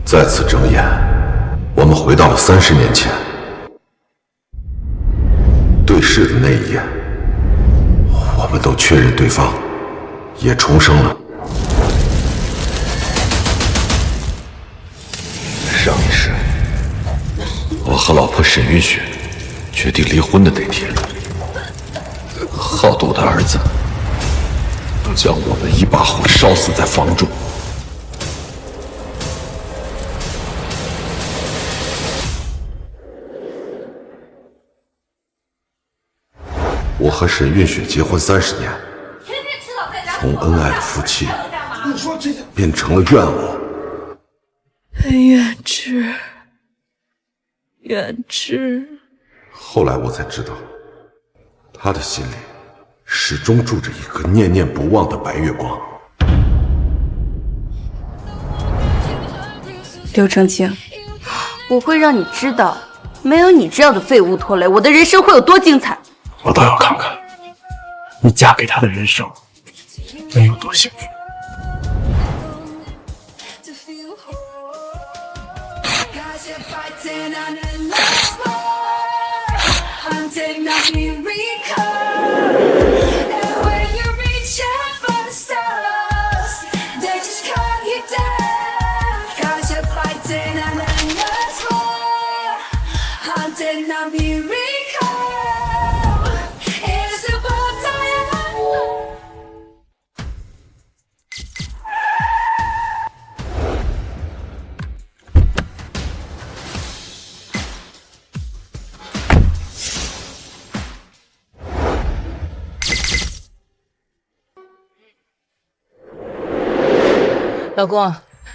再次睁眼，我们回到了30年前。对视的那一眼，我们都确认对方也重生了。上一世，我和老婆沈云雪决定离婚的那天，好赌的儿子将我们一把火烧死在房中。我和沈云雪结婚30年，从恩爱的夫妻变成了怨偶。远之，远之。后来我才知道，他的心里始终住着一个念念不忘的白月光。刘澄清，我会让你知道，没有你这样的废物拖累，我的人生会有多精彩。我倒要看看你嫁给他的人生能有多幸福。老公，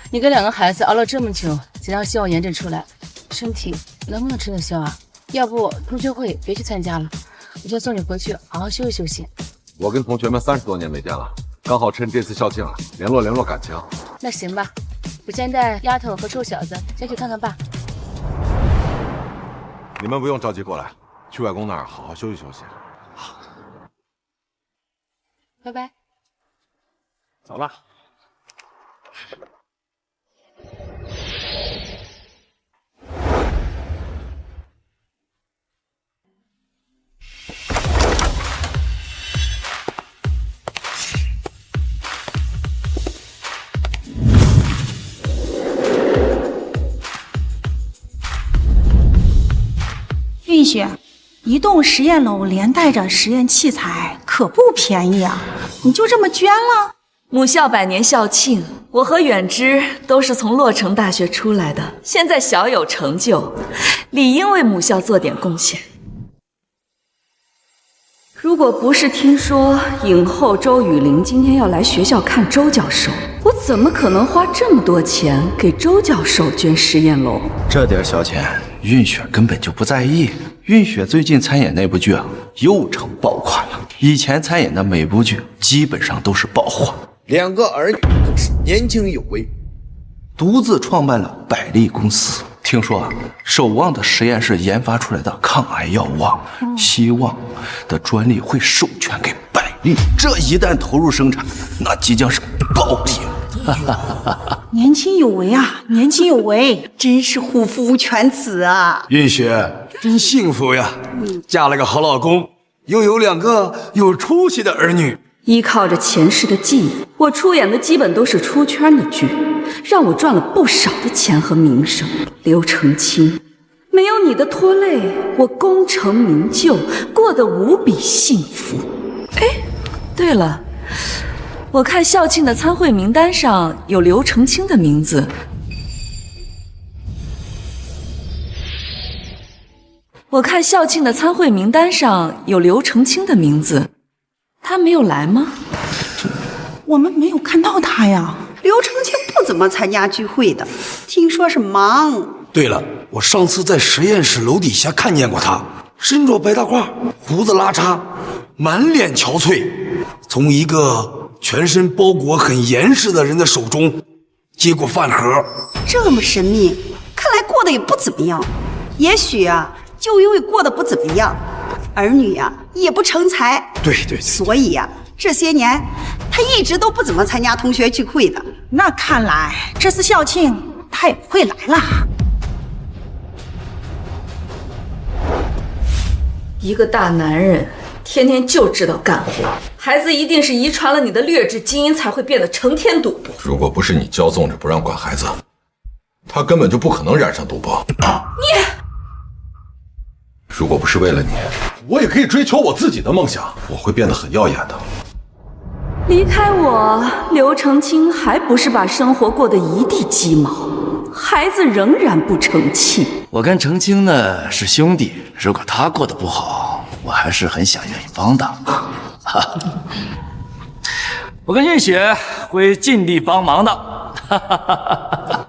你跟2个孩子熬了这么久，才让希望炎症出来，身体能不能吃得消啊？要不同学会别去参加了，我就送你回去好好休息休息。我跟同学们30多年没见了，刚好趁这次校庆联络联络感情。那行吧，我先带丫头和臭小子先去看看爸。你们不用着急过来，去外公那儿好好休息休息。拜拜。走了。运雪，一栋实验楼连带着实验器材可不便宜啊！你就这么捐了？母校100年校庆，我和远之都是从洛城大学出来的，现在小有成就，理应为母校做点贡献。如果不是听说影后周雨玲今天要来学校看周教授，我怎么可能花这么多钱给周教授捐实验楼？这点小钱，运雪根本就不在意。运雪最近参演那部剧啊，又成爆款了。以前参演的每部剧基本上都是爆火。2个儿女更是年轻有为，独自创办了百利公司。听说啊，守望的实验室研发出来的抗癌药物啊，希望的专利会授权给百利。这一旦投入生产，那即将是爆品。年轻有为啊，年轻有为，真是虎父无犬子啊！运雪真幸福呀，嫁了个好老公，又有2个有出息的儿女。依靠着前世的记忆，我出演的基本都是出圈的剧，让我赚了不少的钱和名声。刘澄清，没有你的拖累，我功成名就，过得无比幸福。哎，对了，我看校庆的参会名单上有刘澄清的名字。我看校庆的参会名单上有刘澄清的名字，他没有来吗？我们没有看到他呀。刘澄清不怎么参加聚会的，听说是忙。对了，我上次在实验室楼底下看见过他，身着白大褂，胡子拉碴，满脸憔悴，从一个全身包裹很严实的人的手中接过饭盒。这么神秘，看来过得也不怎么样。也许啊，就因为过得不怎么样，儿女呀也不成才。对，所以呀，这些年他一直都不怎么参加同学聚会的。那看来这次校庆他他也不会来了。一个大男人天天就知道干活，孩子一定是遗传了你的劣质基因，才会变得成天赌博。如果不是你骄纵着不让管孩子，他根本就不可能染上赌博。你，如果不是为了你，我也可以追求我自己的梦想，我会变得很耀眼的。离开我，刘成清还不是把生活过得一地鸡毛，孩子仍然不成器。我跟程清呢是兄弟，如果他过得不好，我还是很想愿意帮的。我跟运雪会尽力帮忙的。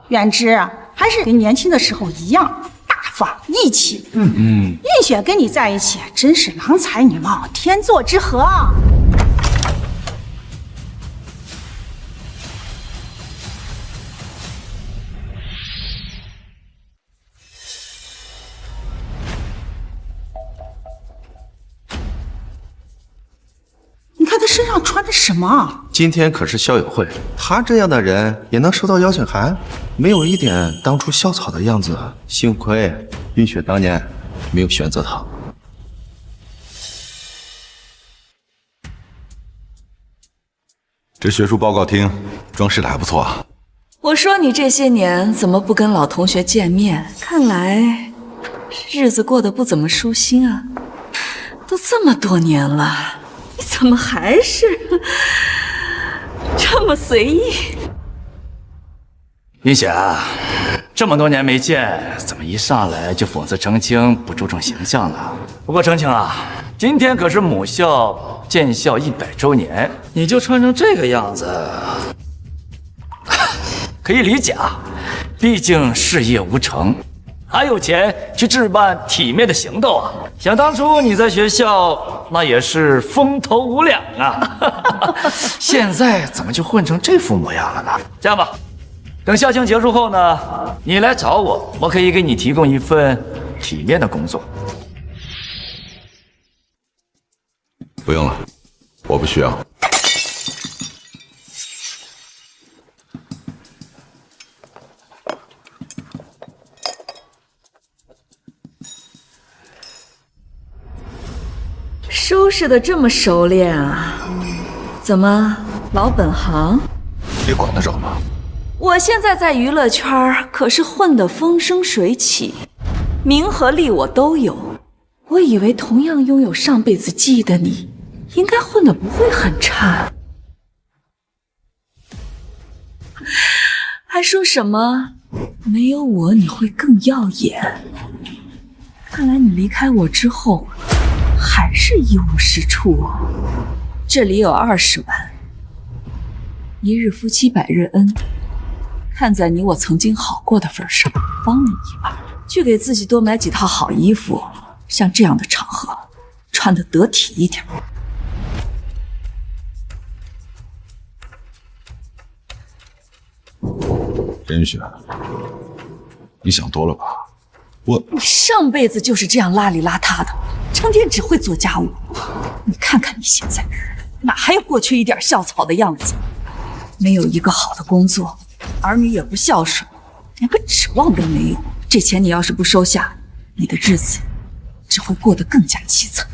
远之还是跟年轻的时候一样大方义气。运雪跟你在一起真是郎才女貌，天作之合。你看他身上穿的什么？今天可是校友会，他这样的人也能收到邀请函，没有一点当初校草的样子。幸亏运雪当年没有选择他。这学术报告厅装饰的还不错啊。我说你这些年怎么不跟老同学见面？看来日子过得不怎么舒心啊。都这么多年了，你怎么还是这么随意？云雪，这么多年没见，怎么一上来就讽刺程清不注重形象呢？不过程清啊，今天可是母校建校100周年，你就穿成这个样子，可以理解啊，毕竟事业无成，还有钱去置办体面的行头啊。想当初你在学校那也是风头无两啊，现在怎么就混成这副模样了呢？这样吧，等校庆结束后呢，你来找我，我可以给你提供一份体面的工作。不用了，我不需要。收拾的这么熟练啊？怎么老本行？你管得着吗？我现在在娱乐圈可是混得风生水起，名和利我都有。我以为同样拥有上辈子记忆的你，应该混得不会很差。还说什么没有我你会更耀眼？看来你离开我之后还是一无是处啊。这里有20万，一日夫妻百日恩，看在你我曾经好过的份上，帮你一把，去给自己多买几套好衣服，像这样的场合穿得得体一点。任雨雪，你想多了吧？你上辈子就是这样邋里邋遢的，成天只会做家务。你看看你现在，哪还有过去一点校草的样子？没有一个好的工作，儿女也不孝顺，连个指望都没有。这钱你要是不收下，你的日子只会过得更加凄惨。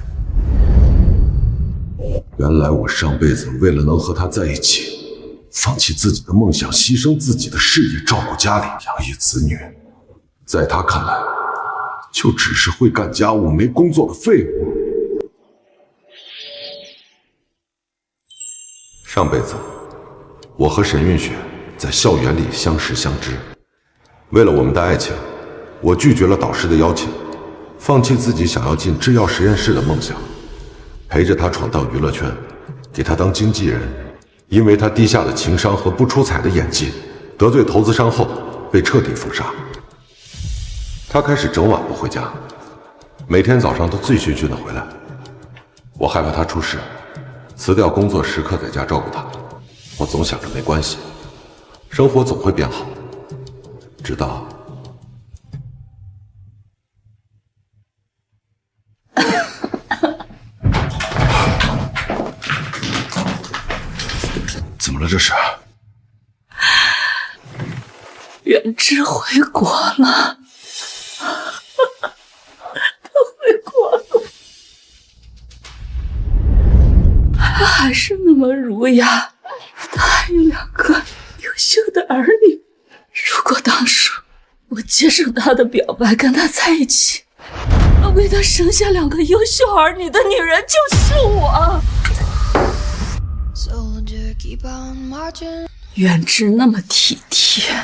原来我上辈子为了能和他在一起，放弃自己的梦想，牺牲自己的事业，照顾家里，养育子女。在他看来，就只是会干家务、没工作的废物。上辈子，我和沈运雪在校园里相识相知，为了我们的爱情，我拒绝了导师的邀请，放弃自己想要进制药实验室的梦想，陪着他闯荡娱乐圈，给他当经纪人。因为他低下的情商和不出彩的演技，得罪投资商后被彻底封杀。他开始整晚不回家，每天早上都醉醺醺的回来。我害怕他出事，辞掉工作，时刻在家照顾他。我总想着没关系，生活总会变好。直到怎么了这是？远志回国了，他回国了，他还是那么儒雅，他还有2个优秀的儿女。如果当初我接受他的表白，跟他在一起，为他生下2个优秀儿女的女人就是我。远志那么体贴，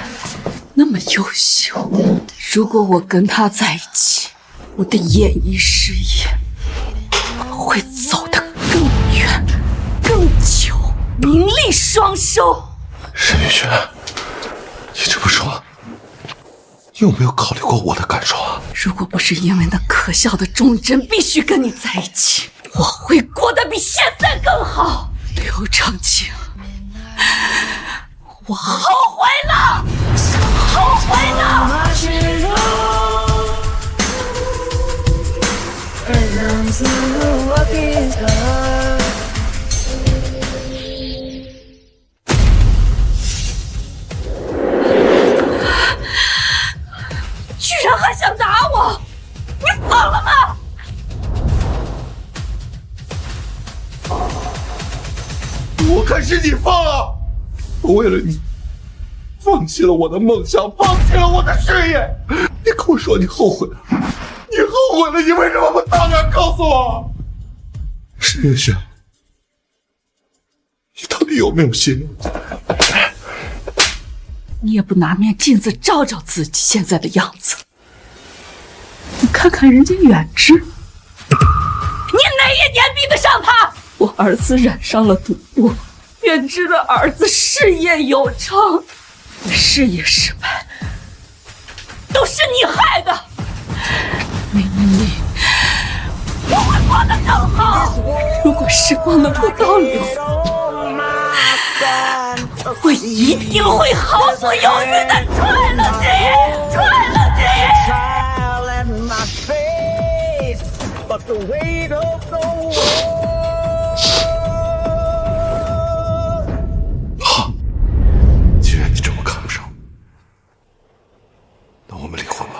那么优秀，如果我跟他在一起，我的演艺事业会走得更远、更久，名利双收。沈玉轩，你这么说，有没有考虑过我的感受啊？如果不是因为那可笑的忠贞必须跟你在一起，我会过得比现在更好。刘长青，我后悔了，后悔了。居然还想打我，你疯了吗？我看是你疯了！我为了你，放弃了我的梦想，放弃了我的事业。你跟我说你后悔了，你后悔了，你为什么不当面告诉我？沈月轩，你到底有没有心？你也不拿面镜子照照自己现在的样子，你看看人家远志，你哪一点比得上他？我儿子染上了赌博，远志的儿子事业有成，事业失败，都是你害的。没有你，我会过得更好。如果时光能够倒流，我一定会毫不犹豫地踹了你，踹了好，既然你这么看不上，那我们离婚吧。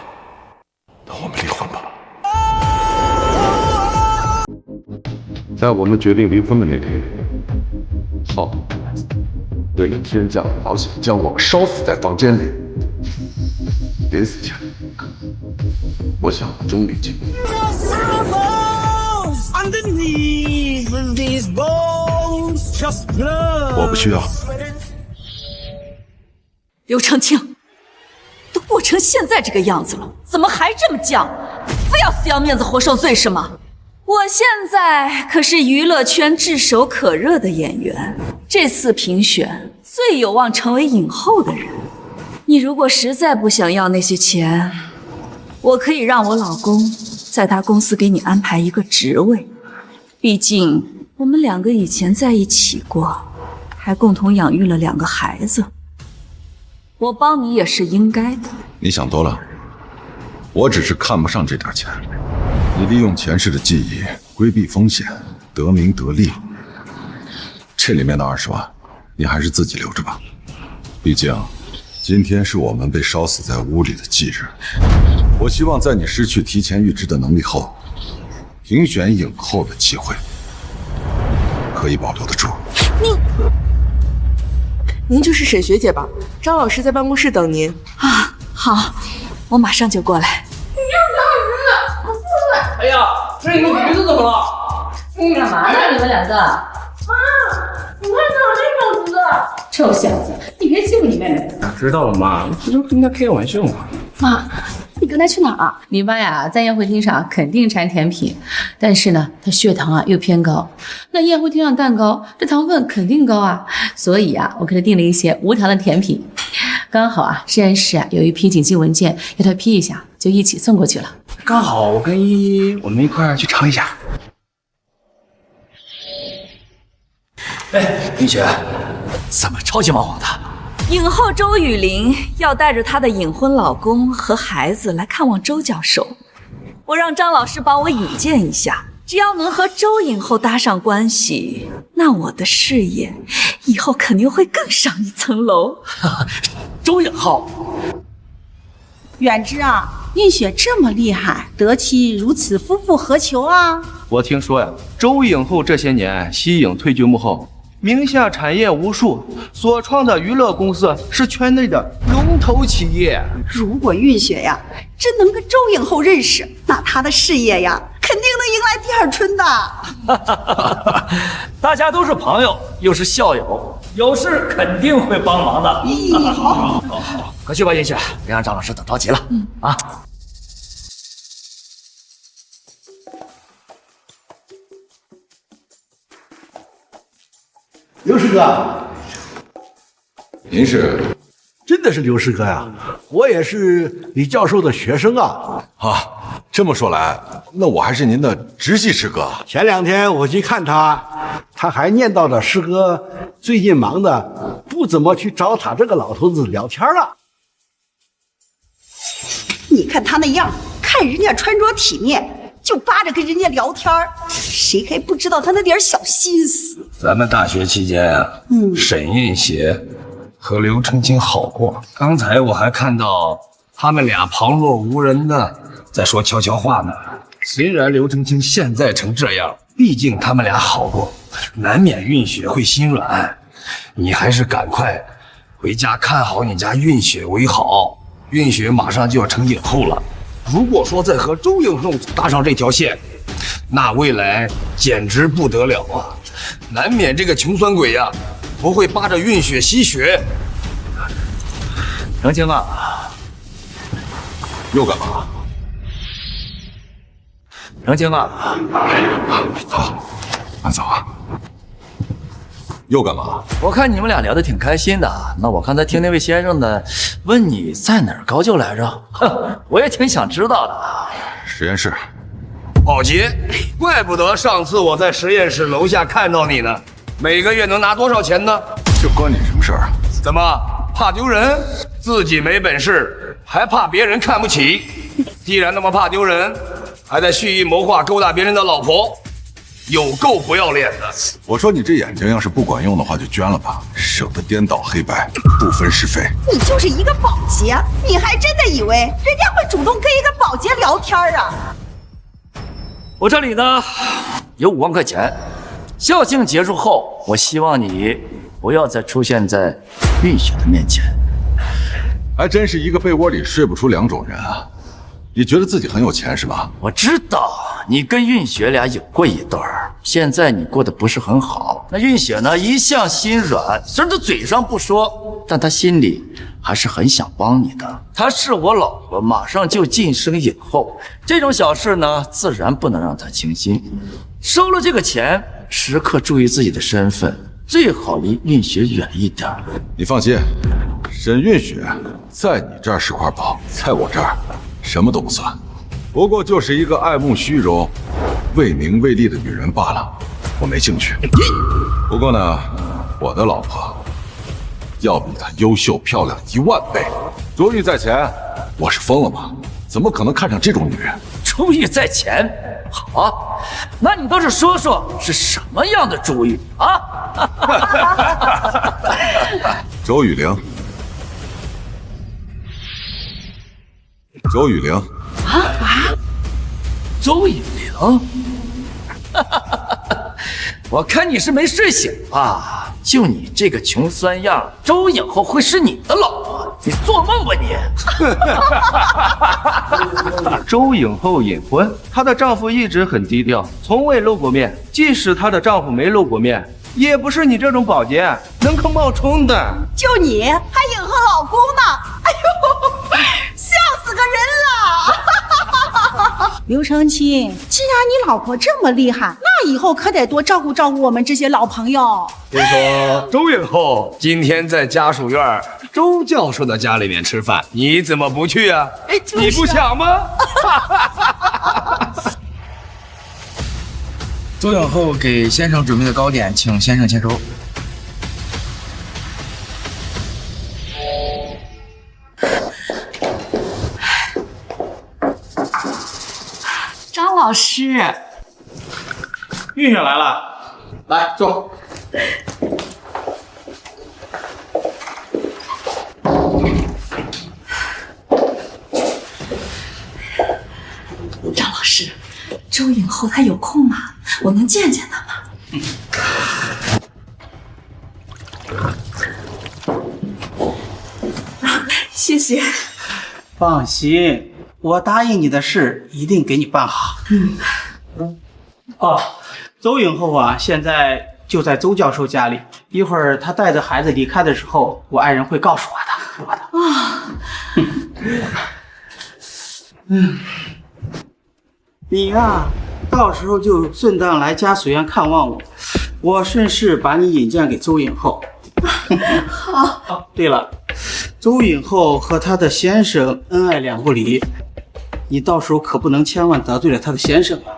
在我们决定离婚的那天，浩为了天价保险将我烧死在房间里。临死前，我想终于进入。我不需要。刘长青，都过成现在这个样子了，怎么还这么犟？非要死要面子活受罪是吗？我现在可是娱乐圈炙手可热的演员，这次评选最有望成为影后的人。你如果实在不想要那些钱，我可以让我老公在他公司给你安排一个职位，毕竟我们2个以前在一起过，还共同养育了2个孩子，我帮你也是应该的。你想多了，我只是看不上这点钱。你利用前世的记忆规避风险，得名得利。这里面的20万，你还是自己留着吧。毕竟，今天是我们被烧死在屋里的忌日。我希望在你失去提前预知的能力后，评选影后的机会可以保留得住。您就是沈学姐吧？张老师在办公室等您。啊，好，我马上就过来。哎呀，这你们鼻子怎么了？你干嘛呢？你们2个？妈，你看哪这种子？臭小子，你别欺负你妹妹。知道了妈，这就跟他开个玩笑嘛。妈，你跟他去哪儿啊？你妈呀，在宴会厅上肯定馋甜品，但是呢，她血糖又偏高。那宴会厅上蛋糕，这糖分肯定高啊，所以我给她订了一些无糖的甜品。刚好实验室有一批紧急文件要她批一下，就一起送过去了。刚好我跟依依，我们一块儿去尝一下。哎，云雪，怎么着急忙慌的？影后周雨玲要带着她的隐婚老公和孩子来看望周教授，我让张老师帮我引荐一下，只要能和周影后搭上关系，那我的事业以后肯定会更上一层楼。周影后，远之啊，运雪这么厉害，得妻如此，夫复何求啊？我听说呀，周影后这些年息影退居幕后，名下产业无数，所创的娱乐公司是圈内的龙头企业。如果运雪呀真能跟周影后认识，那她的事业呀肯定能迎来第二春的。大家都是朋友，又是校友，有事肯定会帮忙的。好，快去吧，云雪，别让张老师等着急了。啊。刘师哥，您是？真的是刘师哥呀！我也是李教授的学生啊。啊，这么说来，那我还是您的直系师哥。前2天我去看他，他还念叨着师哥最近忙的不怎么去找他这个老头子聊天了。你看他那样，看人家穿着体面，就扒着跟人家聊天，谁还不知道他那点小心思？咱们大学期间啊，沈运邪和刘成清好过。刚才我还看到他们俩旁若无人的在说悄悄话呢。虽然刘成清现在成这样，毕竟他们俩好过，难免运雪会心软。你还是赶快回家看好你家运雪为好。运雪马上就要成影后了，如果说再和周影后搭上这条线，那未来简直不得了啊！难免这个穷酸鬼呀，不会扒着运雪吸血。成清啊，又干嘛？成清啊，好，慢走啊。又干嘛？我看你们俩聊得挺开心的，那我刚才听那位先生呢，问你在哪儿高就来着？我也挺想知道的。实验室。宝杰，怪不得上次我在实验室楼下看到你呢。每个月能拿多少钱呢？这关你什么事儿啊？怎么怕丢人？自己没本事，还怕别人看不起？既然那么怕丢人，还在蓄意谋划勾搭别人的老婆，有够不要脸的！我说你这眼睛要是不管用的话，就捐了吧，省得颠倒黑白，不分是非。你就是一个保洁，你还真的以为人家会主动跟一个保洁聊天啊？我这里呢有5万块钱，校庆结束后，我希望你不要再出现在运雪的面前。还真是一个被窝里睡不出2种人啊！你觉得自己很有钱是吧？我知道你跟运雪俩有过一段，现在你过得不是很好。那运雪呢，一向心软，虽然她嘴上不说，但她心里还是很想帮你的。她是我老婆，马上就晋升影后，这种小事呢，自然不能让她轻心。收了这个钱，时刻注意自己的身份，最好离运雪远一点。你放心，沈运雪在你这儿是块宝，在我这儿什么都不算，不过就是一个爱慕虚荣、为名为利的女人罢了，我没兴趣。不过呢，我的老婆要比她优秀漂亮1万倍。珠玉在前，我是疯了吗？怎么可能看上这种女人？珠玉在前，好啊，那你倒是说说是什么样的珠玉啊？周雨玲，周雨玲周雨玲，我看你是没睡醒吧？就你这个穷酸样，周影后会是你的老婆？你做梦吧你！周影后隐婚，她的丈夫一直很低调，从未露过面。即使她的丈夫没露过面，也不是你这种保洁能够冒充的。就你还影后老公呢？哎呦，笑死个人了！刘成清，既然你老婆这么厉害，那以后可得多照顾照顾我们这些老朋友。听说周影后今天在家属院周教授的家里面吃饭，你怎么不去啊？你不想吗？周影后给先生准备的糕点，请先生签收。张老师，运雪来了，来坐。周影后她有空吗？我能见见她吗？谢谢。放心，我答应你的事一定给你办好。哦，周影后啊，现在就在周教授家里。一会儿他带着孩子离开的时候，我爱人会告诉我的。你呀，到时候就顺当来家属院看望我，我顺势把你引荐给周影后。好。对了，周影后和她的先生恩爱两不离，你到时候可不能千万得罪了她的先生啊！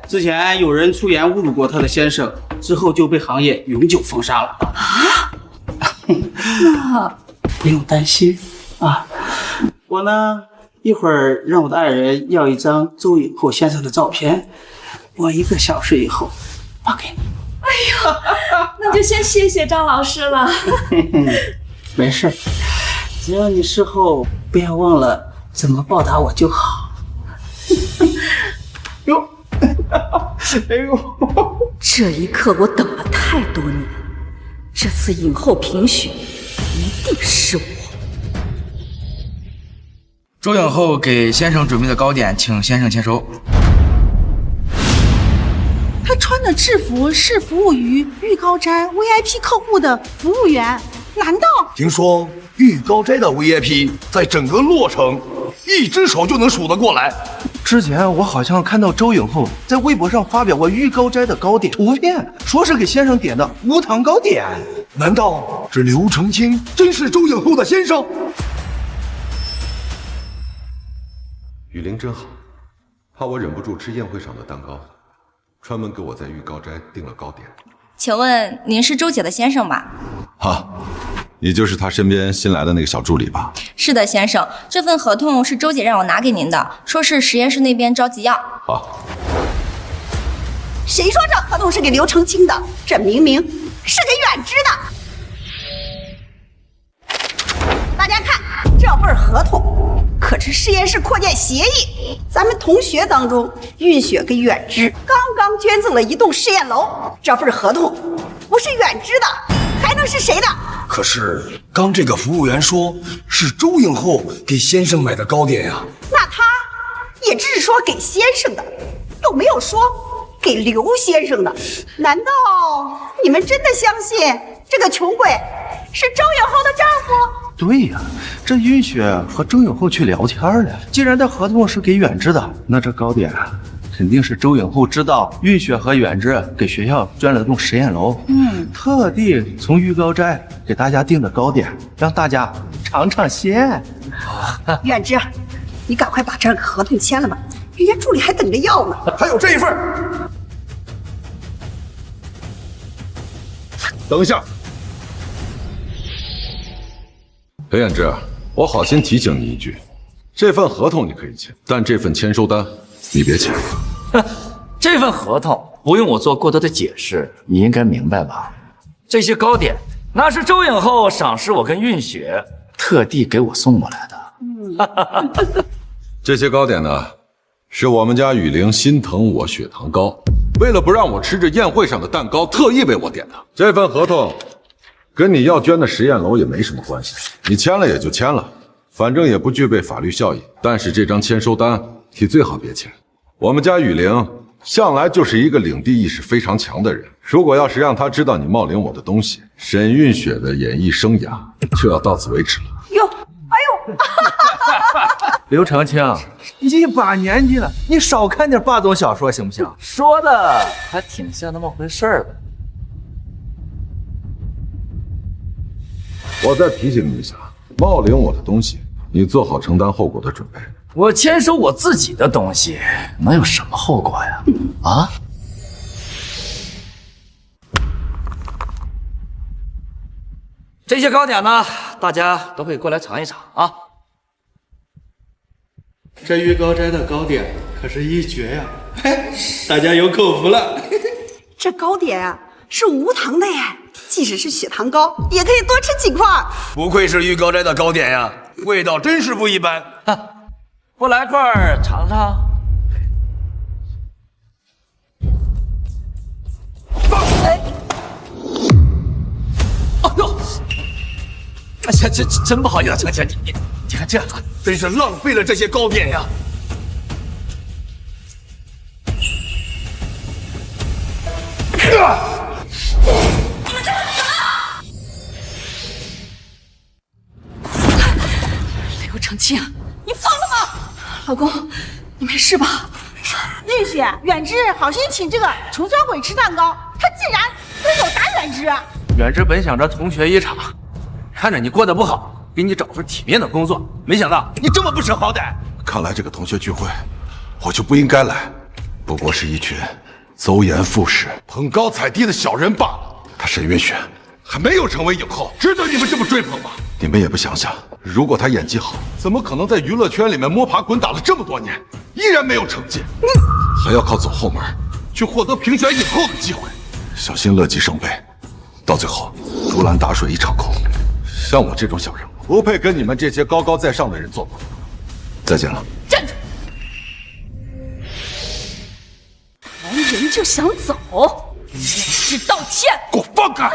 之前有人出言侮辱过她的先生，之后就被行业永久封杀了。那不用担心啊，我呢一会儿让我的爱人要一张周影后先生的照片，我1个小时以后发给你。哎呦，那就先谢谢张老师了。没事，只要你事后不要忘了怎么报答我就好。哟，哎呦，这一刻我等了太多年，这次影后评选一定是我。周影后给先生准备的糕点，请先生签收。他穿的制服是服务于玉高斋 VIP 客户的服务员，难道？听说玉高斋的 VIP 在整个洛城1只手就能数得过来。之前我好像看到周影后在微博上发表过玉高斋的糕点图片，说是给先生点的无糖糕点。难道这刘承清真是周影后的先生？雨玲真好，怕我忍不住吃宴会上的蛋糕，专门给我在玉高斋订了糕点。请问您是周姐的先生吧？哈，你就是他身边新来的那个小助理吧？是的，先生，这份合同是周姐让我拿给您的，说是实验室那边着急要。好。谁说这合同是给刘承清的？这明明是给远之的。大家看，这份合同可是实验室扩建协议。咱们同学当中，运雪跟远之刚刚捐赠了一栋实验楼，这份合同不是远之的，还能是谁的？可是刚这个服务员说是周影后给先生买的糕点呀。那他也只是说给先生的，又没有说给刘先生的。难道你们真的相信这个穷鬼是周影后的丈夫？对呀，这云雪和周影后去聊天了。既然这合同是给远之的，那这糕点肯定是周影后知道云雪和远之给学校捐了栋实验楼，特地从玉高斋给大家订的糕点，让大家尝尝鲜。远之，你赶快把这个合同签了吧，人家助理还等着要呢。还有这一份。等一下，裴远之，我好心提醒你一句，这份合同你可以签，但这份签收单你别签。这份合同不用我做过多的解释，你应该明白吧？这些糕点那是周影后赏识我跟运雪，特地给我送过来的。这些糕点呢，是我们家雨玲心疼我血糖高，为了不让我吃这宴会上的蛋糕，特意为我点的。这份合同跟你要捐的实验楼也没什么关系，你签了也就签了，反正也不具备法律效益。但是这张签收单你最好别签。我们家雨玲向来就是一个领地意识非常强的人，如果要是让她知道你冒领我的东西，沈运雪的演艺生涯就要到此为止了。哟，哎呦！刘承清，1把年纪了，你少看点霸总小说行不行？说的还挺像那么回事儿的。我再提醒你一下，冒领我的东西，你做好承担后果的准备。我签收我自己的东西，能有什么后果呀？啊？这些糕点呢，大家都可以过来尝一尝啊。这玉高斋的糕点可是一绝呀，大家有口福了。这糕点啊是无糖的耶，即使是血糖高，也可以多吃几块。不愧是玉高斋的糕点呀，味道真是不一般。不来块尝尝？哎呀，这真不好意思，程前，你看这样，真是浪费了这些糕点呀。刘承清，你疯了吗？老公，你没事吧？运雪、远之好心请这个穷酸鬼吃蛋糕，他竟然动手打远之。远之本想着同学一场，看着你过得不好，给你找份体面的工作，没想到你这么不识好歹。看来这个同学聚会，我就不应该来，不过是一群邹言附势、捧高踩低的小人罢了。他沈月雪还没有成为影后，值得你们这么追捧吗？你们也不想想，如果他演技好，怎么可能在娱乐圈里面摸爬滚打了这么多年，依然没有成绩，还要靠走后门去获得评选影后的机会？小心乐极生悲，到最后竹篮打水一场空。像我这种小人物，不配跟你们这些高高在上的人做朋友。再见了。站住！来人就想走，远之道歉。给我放开！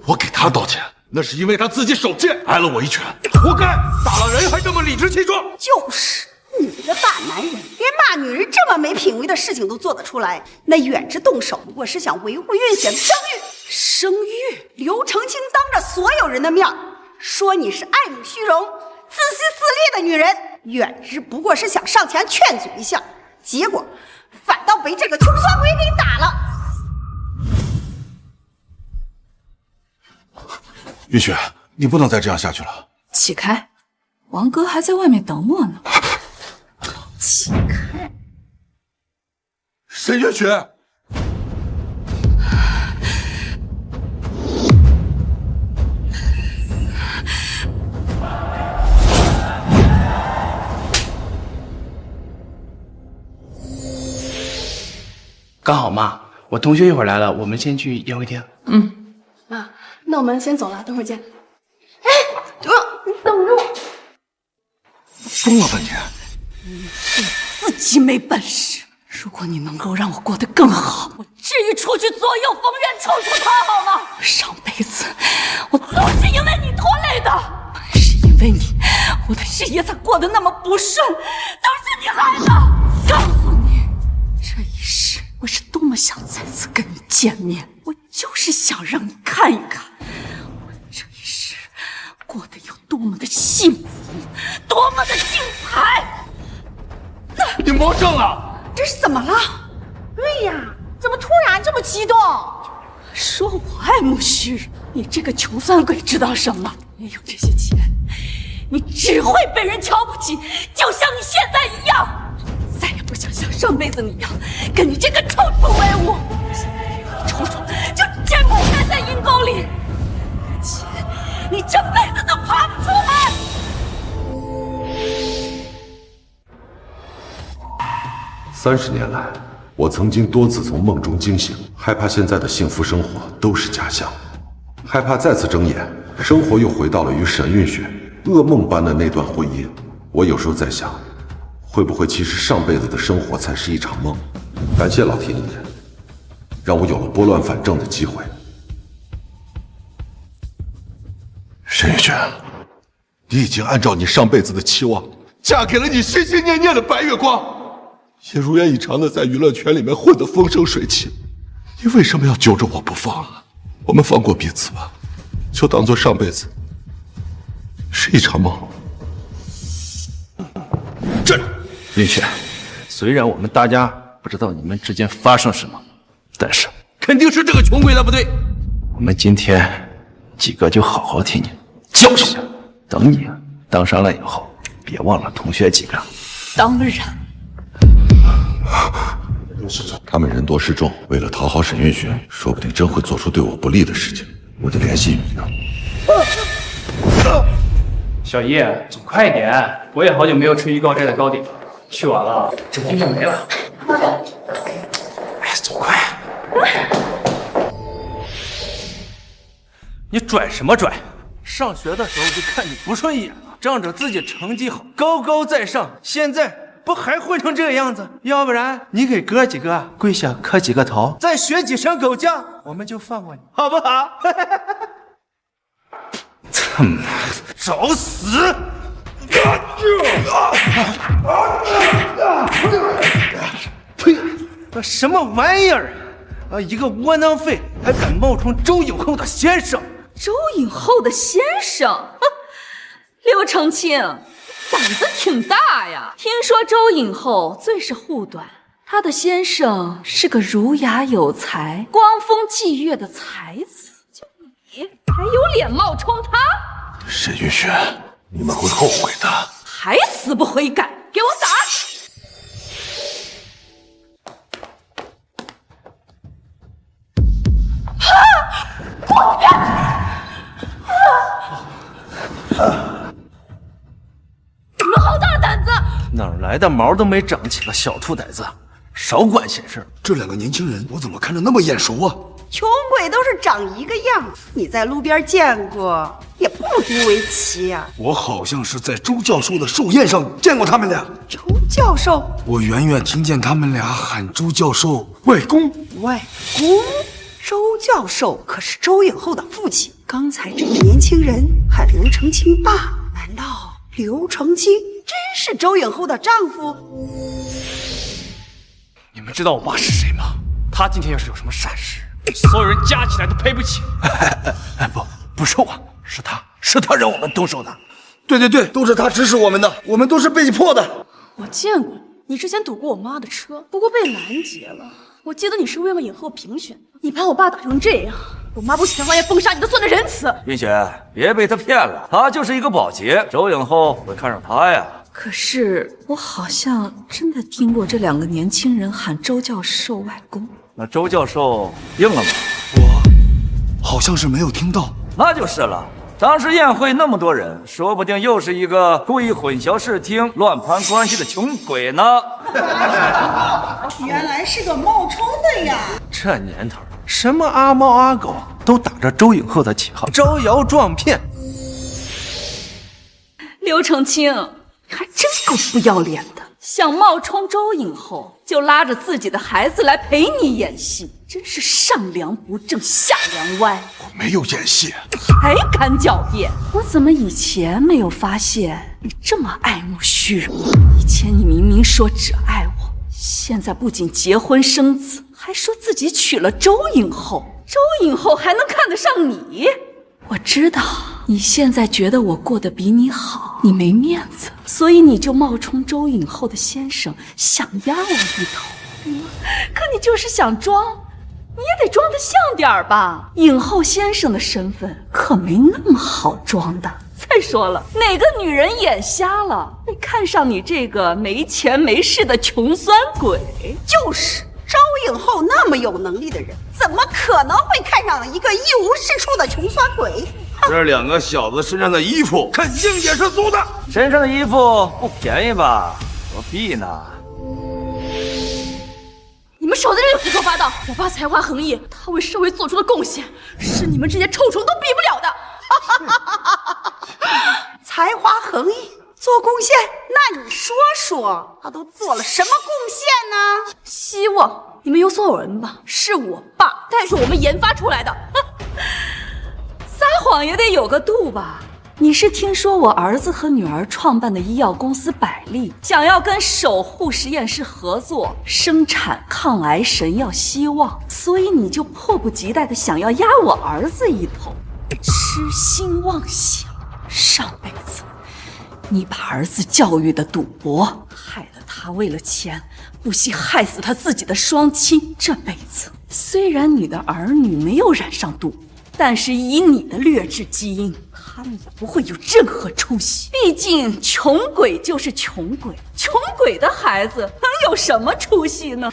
我给他道歉，那是因为他自己手贱，挨了我一拳，活该！打了人还这么理直气壮。就是，你个大男人，连骂女人这么没品位的事情都做得出来。那远之动手，我是想维护运雪的声誉。声誉？刘承清当着所有人的面说你是爱慕虚荣、自私自利的女人，远之不过是想上前劝阻一下，结果反倒被这个穷酸鬼给打了。云雪，你不能再这样下去了。起开，王哥还在外面等我呢。起开！沈月雪，刚好妈，我同学一会儿来了，我们先去宴会厅。妈，那我们先走了，等会儿见。哎，你等着我。疯了半天。你自己没本事。如果你能够让我过得更好，我至于出去左右逢源抽出他好吗？上辈子我都是因为你拖累的，是因为你，我的事业才过得那么不顺，都是你害的。告诉你，这一世我是多么想再次跟你见面，我就是想让你看一看，我这一世过得有多么的幸福，多么的精彩。你魔怔了。这是怎么了？对呀，怎么突然这么激动？说我爱慕虚荣，你这个穷酸鬼知道什么？没有这些钱，你只会被人瞧不起，就像你现在一样。再也不想像上辈子那样跟你这个臭虫为伍。现在你臭虫就这么待在阴沟里，钱你这辈子都爬不出来。30年来，我曾经多次从梦中惊醒，害怕现在的幸福生活都是假象，害怕再次睁眼，生活又回到了与沈运雪噩梦般的那段婚姻。我有时候在想，会不会其实上辈子的生活才是一场梦？感谢老天爷，让我有了拨乱反正的机会。沈运雪，你已经按照你上辈子的期望，嫁给了你心心念念的白月光。也如愿以偿的在娱乐圈里面混得风生水起，你为什么要揪着我不放啊？我们放过彼此吧，就当做上辈子是一场梦。站住！云雪，虽然我们大家不知道你们之间发生什么，但是肯定是这个穷鬼的不对。我们今天几个就好好替你教训，等你当上了以后，别忘了同学几个。当然。他们人多势众，为了讨好沈运雪，说不定真会做出对我不利的事情。我得联系雨呢。小叶，走快一点！我也好久没有吃玉高斋的糕点了，去晚了整瓶就没了。哎，走快！你拽什么拽？上学的时候就看你不顺眼了，仗着自己成绩好，高高在上，现在不还混成这个样子？要不然你给哥几个跪下磕几个头，再学几声狗叫，我们就放过你，好不好？找死！呸！那什么玩意儿啊！一个窝囊废还敢冒充周影后的先生？周影后的先生？刘承清，胆子挺大呀！听说周影后最是护短，她的先生是个儒雅有才、光风霁月的才子，就你还有脸冒充他？沈月雪，你们会后悔的。还死不悔改，给我打！滚开！你们好大的胆子！哪来的毛都没长齐了小兔崽子，少管闲事。这两个年轻人，我怎么看着那么眼熟啊？穷鬼都是长一个样，你在路边见过，也不足为奇呀。我好像是在周教授的寿宴上见过他们俩。周教授，我远远听见他们俩喊周教授外公。外公？周教授可是周影后的父亲。刚才这个年轻人喊刘承清爸，难道刘承清真是周影后的丈夫？你们知道我爸是谁吗？他今天要是有什么闪失，所有人加起来都赔不起。不是我，是他让我们动手的。对，都是他指使我们的，我们都是被迫的。我见过你之前堵过我妈的车，不过被拦截了。我记得你是为了影后评选，你把我爸打成这样，我妈不想发现封杀你都算得仁慈。云雪，别被他骗了，他就是一个保洁，周影后会看上他呀。可是我好像真的听过这两个年轻人喊周教授外公。那周教授应了吗？我好像是没有听到。那就是了。当时宴会那么多人，说不定又是一个故意混淆视听、乱盘关系的穷鬼呢。原来是个冒充的呀！这年头，什么阿猫阿狗都打着周影后的旗号招摇撞骗。刘承清，你还真够不要脸的！想冒充周影后，就拉着自己的孩子来陪你演戏，真是上梁不正下梁歪。我没有演戏，还敢狡辩！我怎么以前没有发现你这么爱慕虚荣？以前你明明说只爱我，现在不仅结婚生子，还说自己娶了周影后，周影后还能看得上你？我知道你现在觉得我过得比你好，你没面子，所以你就冒充周影后的先生，想压我一头。可你就是想装，你也得装得像点儿吧？影后先生的身份可没那么好装的。再说了，哪个女人眼瞎了会看上你这个没钱没势的穷酸鬼？就是周影后那么有能力的人，怎么可能会看上一个一无是处的穷酸鬼？这两个小子身上的衣服肯定也是租的。身上的衣服不便宜吧？何必呢？你们少在这里胡说八道！我爸才华横溢，他为社会做出的贡献是你们这些臭虫都比不了的。才华横溢，做贡献？那你说说，他都做了什么贡献呢？希望你们有所耳闻吧，是我爸带着我们研发出来的。撒谎也得有个度吧？你是听说我儿子和女儿创办的医药公司百利想要跟守护实验室合作生产抗癌神药希望，所以你就迫不及待的想要压我儿子一头，痴心妄想。上辈子你把儿子教育的赌博，害得他为了钱不惜害死他自己的双亲。这辈子虽然你的儿女没有染上赌博，但是以你的劣质基因，他们也不会有任何出息。毕竟穷鬼就是穷鬼，穷鬼的孩子能有什么出息呢？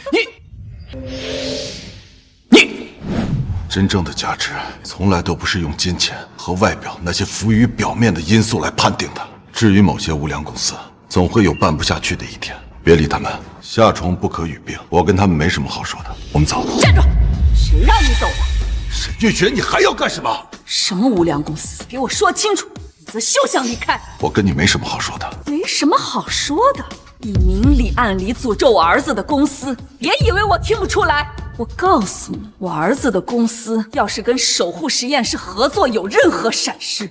真正的价值从来都不是用金钱和外表那些浮于表面的因素来判定的。至于某些无良公司，总会有办不下去的一天。别理他们，夏虫不可语冰，我跟他们没什么好说的。我们走。站住！谁让你走的？沈月雪，你还要干什么？什么无良公司？给我说清楚，否则休想离开。我跟你没什么好说的。没什么好说的？你明里暗里诅咒我儿子的公司，别以为我听不出来。我告诉你，我儿子的公司要是跟守护实验室合作有任何闪失，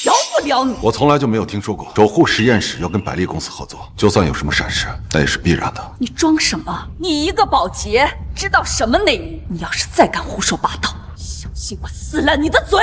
饶不了你。我从来就没有听说过守护实验室要跟百丽公司合作，就算有什么闪失，那也是必然的。你装什么？你一个保洁知道什么内幕？你要是再敢胡说八道，小心我撕烂你的嘴！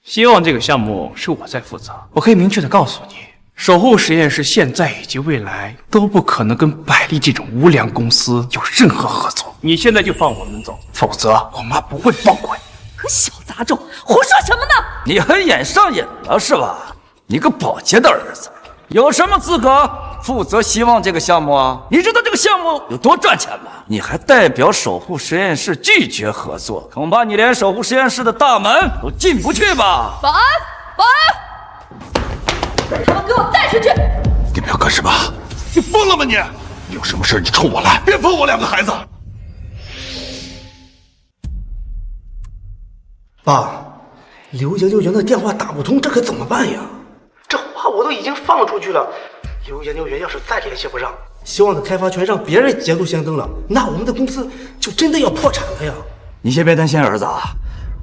希望这个项目是我在负责。我可以明确的告诉你，守护实验室现在以及未来都不可能跟百丽这种无良公司有任何合作。你现在就放我们走，否则我妈不会放过你。个小杂种，胡说什么呢？你还演上瘾了是吧？你个保洁的儿子，有什么资格负责希望这个项目啊？你知道这个项目有多赚钱吗？你还代表守护实验室拒绝合作，恐怕你连守护实验室的大门都进不去吧？保安，保安，把他们给我带出去！你们要干什么？你疯了吗你？有什么事你冲我来，别碰我2个孩子！爸，刘研究员的电话打不通，这可怎么办呀？这话我都已经放出去了，刘研究员要是再联系不上，希望的开发权让别人捷足先登了，那我们的公司就真的要破产了呀！你先别担心，儿子啊，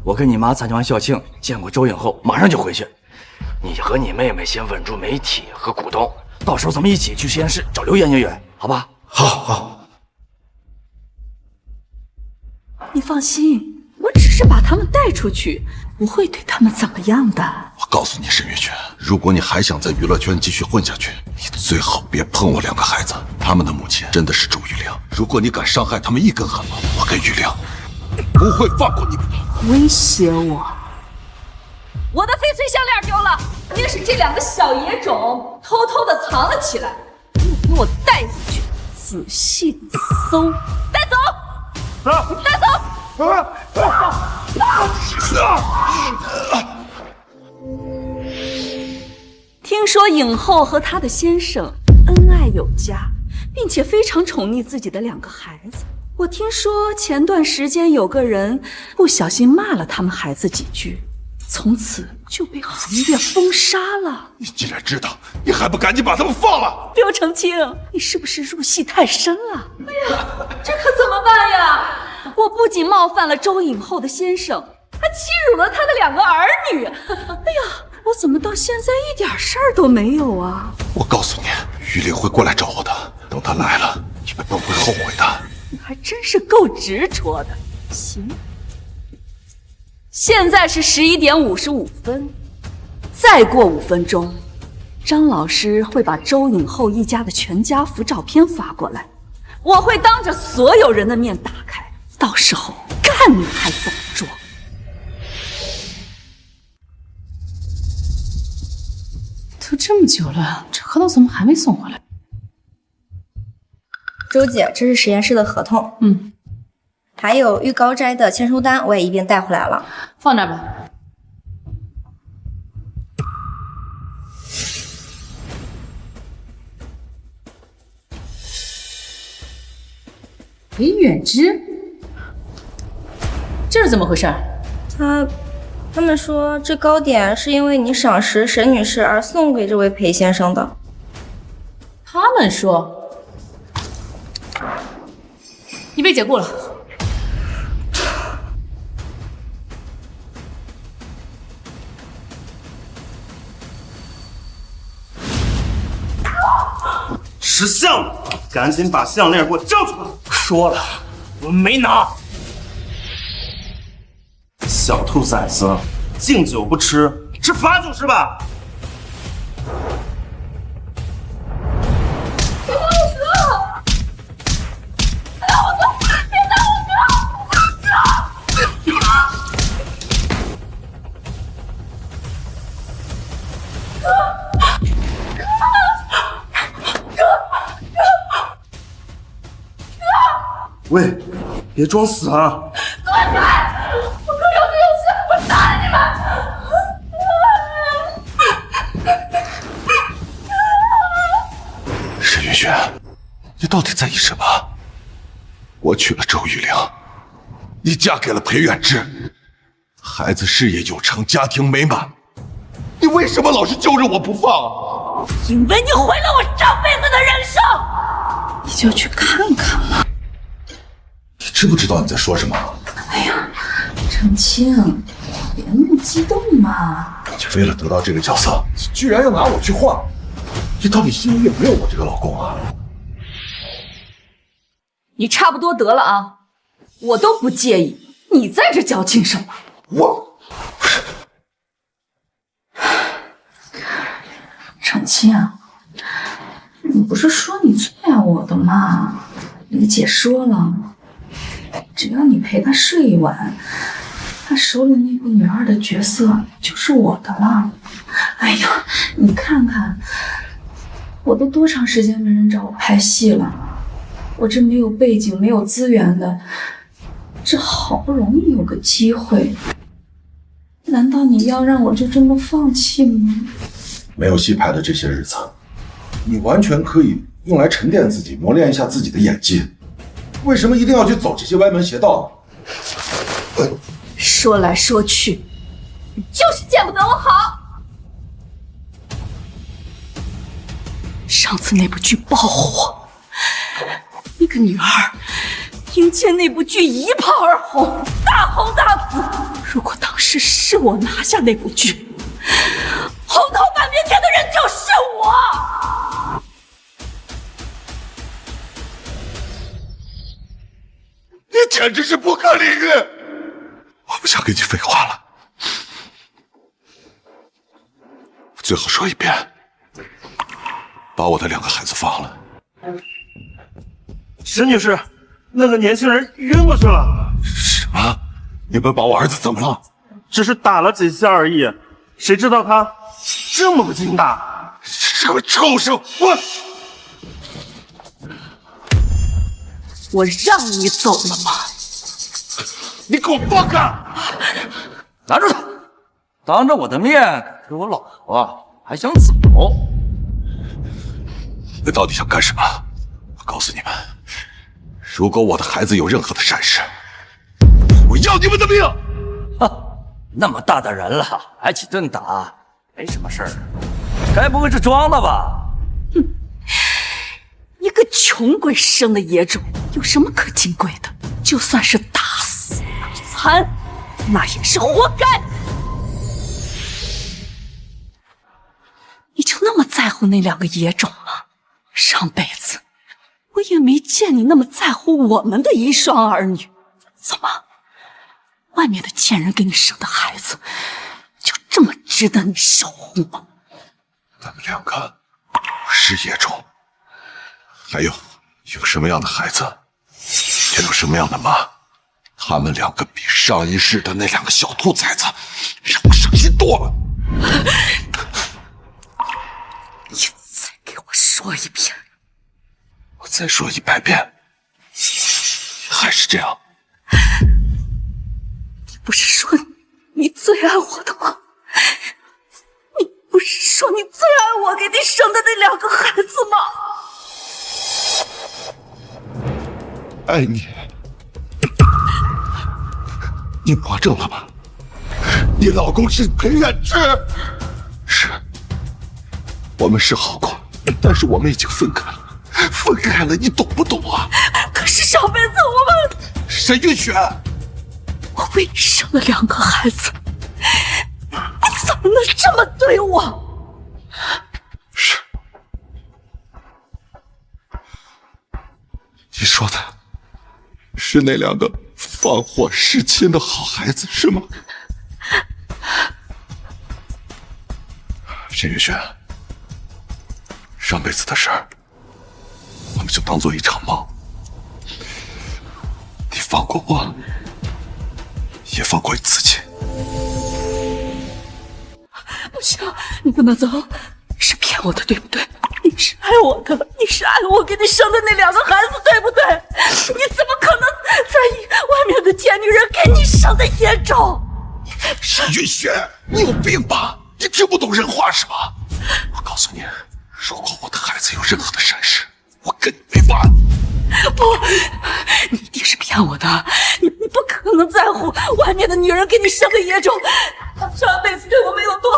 我跟你妈参加完校庆，见过周颖后，马上就回去。你和你妹妹先稳住媒体和股东，到时候咱们一起去实验室找刘研究员，好吧？好。你放心。我只是把他们带出去，不会对他们怎么样的。我告诉你，沈月雪，如果你还想在娱乐圈继续混下去，你最好别碰我2个孩子。他们的母亲真的是周玉玲，如果你敢伤害他们1根汗毛，我跟玉玲不会放过你们的。威胁我？我的翡翠项链丢了，肯定是这2个小野种偷偷的藏了起来。你给我带回去，仔细的搜，带走，带走。听说影后和她的先生恩爱有加，并且非常宠溺自己的2个孩子。我听说前段时间有个人不小心骂了他们孩子几句，从此就被行业封杀了。你既然知道，你还不赶紧把他们放了？刘澄清，你是不是入戏太深了？哎呀，这可怎么办呀？我不仅冒犯了周影后的先生，还欺辱了他的2个儿女。哎呀，我怎么到现在一点事儿都没有啊？我告诉你，玉玲会过来找我的。等她来了，你们都会后悔的。你还真是够执着的。行，现在是11点55分，再过5分钟，张老师会把周影后一家的全家福照片发过来，我会当着所有人的面打开。到时候看你还怎么做！都这么久了，这合同怎么还没送回来？周姐，这是实验室的合同，还有玉高斋的签收单，我也一并带回来了，放那儿吧。裴远之，这是怎么回事？他们说这糕点是因为你赏识沈女士而送给这位裴先生的。他们说你被解雇了。识相的，赶紧把项链给我交出来！说了，我没拿。小兔崽子，敬酒不吃，吃罚酒是吧？别打我哥！别打我哥！别打我哥！喂，别装死啊！滚开！我哥要是有事，我打你们！沈云轩，你到底在意什么？我娶了周玉玲，你嫁给了裴远之，孩子事业有成，家庭美满，你为什么老是揪着我不放啊？因为你毁了我上辈子的人生。你就去看看嘛。你知不知道你在说什么？哎呀，澄清，别那么激动嘛！你为了得到这个角色，居然要拿我去换，你到底心里有没有我这个老公啊？你差不多得了啊，我都不介意，你在这矫情什么？我，程清啊，你不是说你最爱我的吗？李姐说了，只要你陪她睡一晚，她手里那个女二的角色就是我的了。哎呀，你看看，我都多长时间没人找我拍戏了，我这没有背景、没有资源的，这好不容易有个机会，难道你要让我就这么放弃吗？没有戏拍的这些日子，你完全可以用来沉淀自己，磨练一下自己的演技。为什么一定要去走这些歪门邪道呢？说来说去，你就是见不得我好。上次那部剧爆火，那个女二因借那部剧一炮而红，大红大紫。如果当时是我拿下那部剧，红头半边天的人就是我。你简直是不可理喻！我不想跟你废话了，最后说一遍，把我的2个孩子放了。沈女士，那个年轻人晕过去了。什么？你们把我儿子怎么了？只是打了几下而已，谁知道他这么个劲大？是个畜生！我让你走了吗？你给我放开！拿住他！当着我的面给我老婆，还想走？你到底想干什么？我告诉你们，如果我的孩子有任何的闪失，我要你们的命！那么大的人了，挨起顿打没什么事儿，该不会是装的吧？哼，一个穷鬼生的野种，有什么可金贵的？就算是打死脑残，那也是活该。你就那么在乎那2个野种吗？上辈子我也没见你那么在乎我们的1双儿女，怎么？外面的贱人给你生的孩子，就这么值得你守护吗？他们2个是野种，还有什么样的孩子，就有什么样的妈。他们2个比上一世的那2个小兔崽子让我伤心多了。你再给我说一遍，我再说100遍，还是这样。你不是说你最爱我的吗？你不是说你最爱我给你生的那2个孩子吗？爱你，你保证了吗？你老公是裴远志，是，我们是好过，但是我们已经分开了，分开了，你懂不懂啊？可是上辈子我们……沈玉雪，我为你生了2个孩子，你怎么能这么对我？是，你说的是那2个放火弑亲的好孩子是吗？沈玉雪，上辈子的事儿，我们就当做一场梦。你放过我，也放过你自己。不行，你不能走，是骗我的，对不对？你是爱我的，你是爱我给你生的那2个孩子，对不对？你怎么可能在意外面的贱女人给你生的野种？沈玉雪，你有病吧？你听不懂人话是吧？我告诉你，如果我的孩子有任何的闪失，我跟你没完！不，你一定是骗我的，你不可能在乎外面的女人给你生的野种。她上辈子对我们有多好，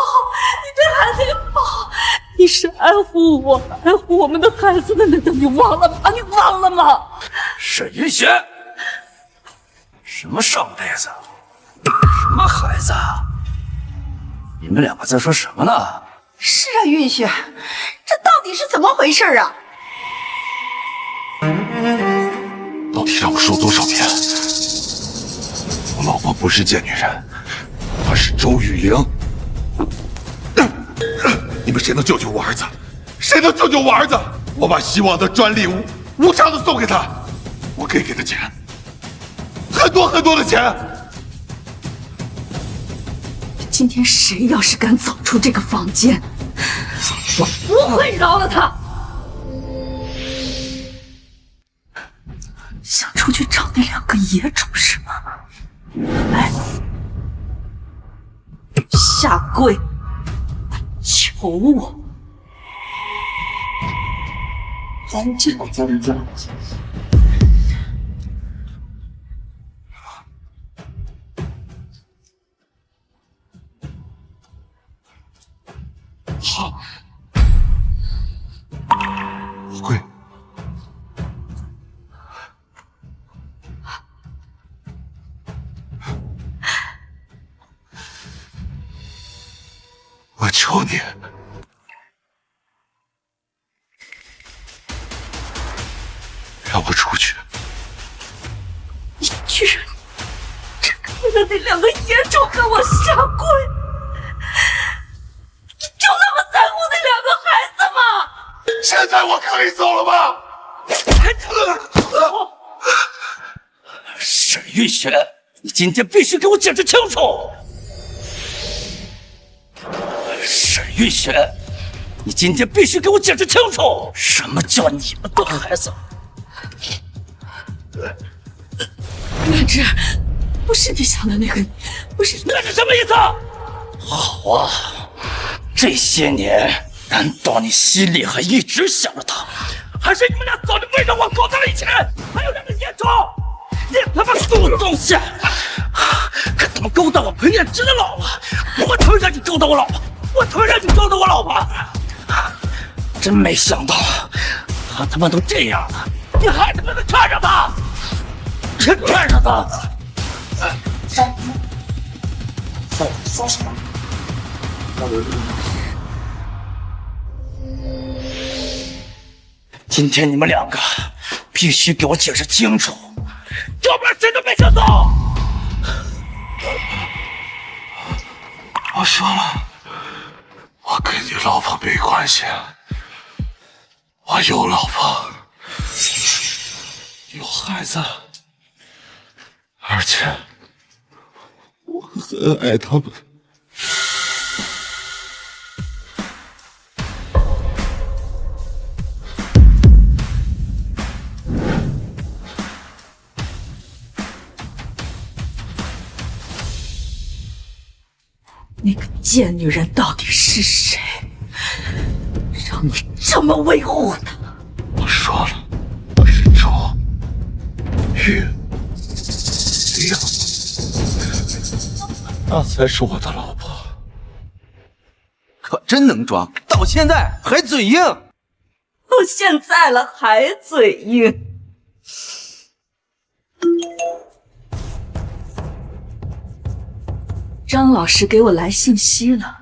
你对孩子也不好。你是爱护我、爱护我们的孩子的，难道你忘了吗？你忘了吗？沈玉雪，什么上辈子？什么孩子？你们两个在说什么呢？是啊，运雪，这到底是怎么回事啊？到底让我说多少遍？我老婆不是贱女人，她是周雨玲。你们谁能救救我儿子？谁能救救我儿子？我把希望的专利无偿的送给他，我可以给他钱，很多很多的钱。今天谁要是敢走出这个房间，我不会饶了他。想出去找那2个野种是吗？来，下跪，求我。咱这。好，跪。我求你，让我出去。你居然只为了那2个野种跟我下跪！你就那么在乎那2个孩子吗？现在我可以走了吗？沈玉雪，你今天必须给我解释清楚！沈玉雪，你今天必须给我解释清楚，什么叫你们的孩子？远志，不是你想的那个，不是。那是什么意思？好啊，这些年难道你心里还一直想着他？还是你们俩早就围着我勾在了一起？还有2个野种，你他妈狗东西！可他妈勾搭我裴念之的老婆，我他妈让你勾搭我老婆，我他妈让你勾搭我老婆！真没想到，他妈都这样了，你还他妈的看着他，真看着他！说什么？今天你们2个必须给我解释清楚，要不然谁都别想走！我说了，我跟你老婆没关系，我有老婆，有孩子，而且我很爱他们。那个贱女人到底是谁？让你这么维护她？我说了，我是周雨玲，她才是我的老婆。可真能装，到现在还嘴硬。到现在了还嘴硬。张老师给我来信息了，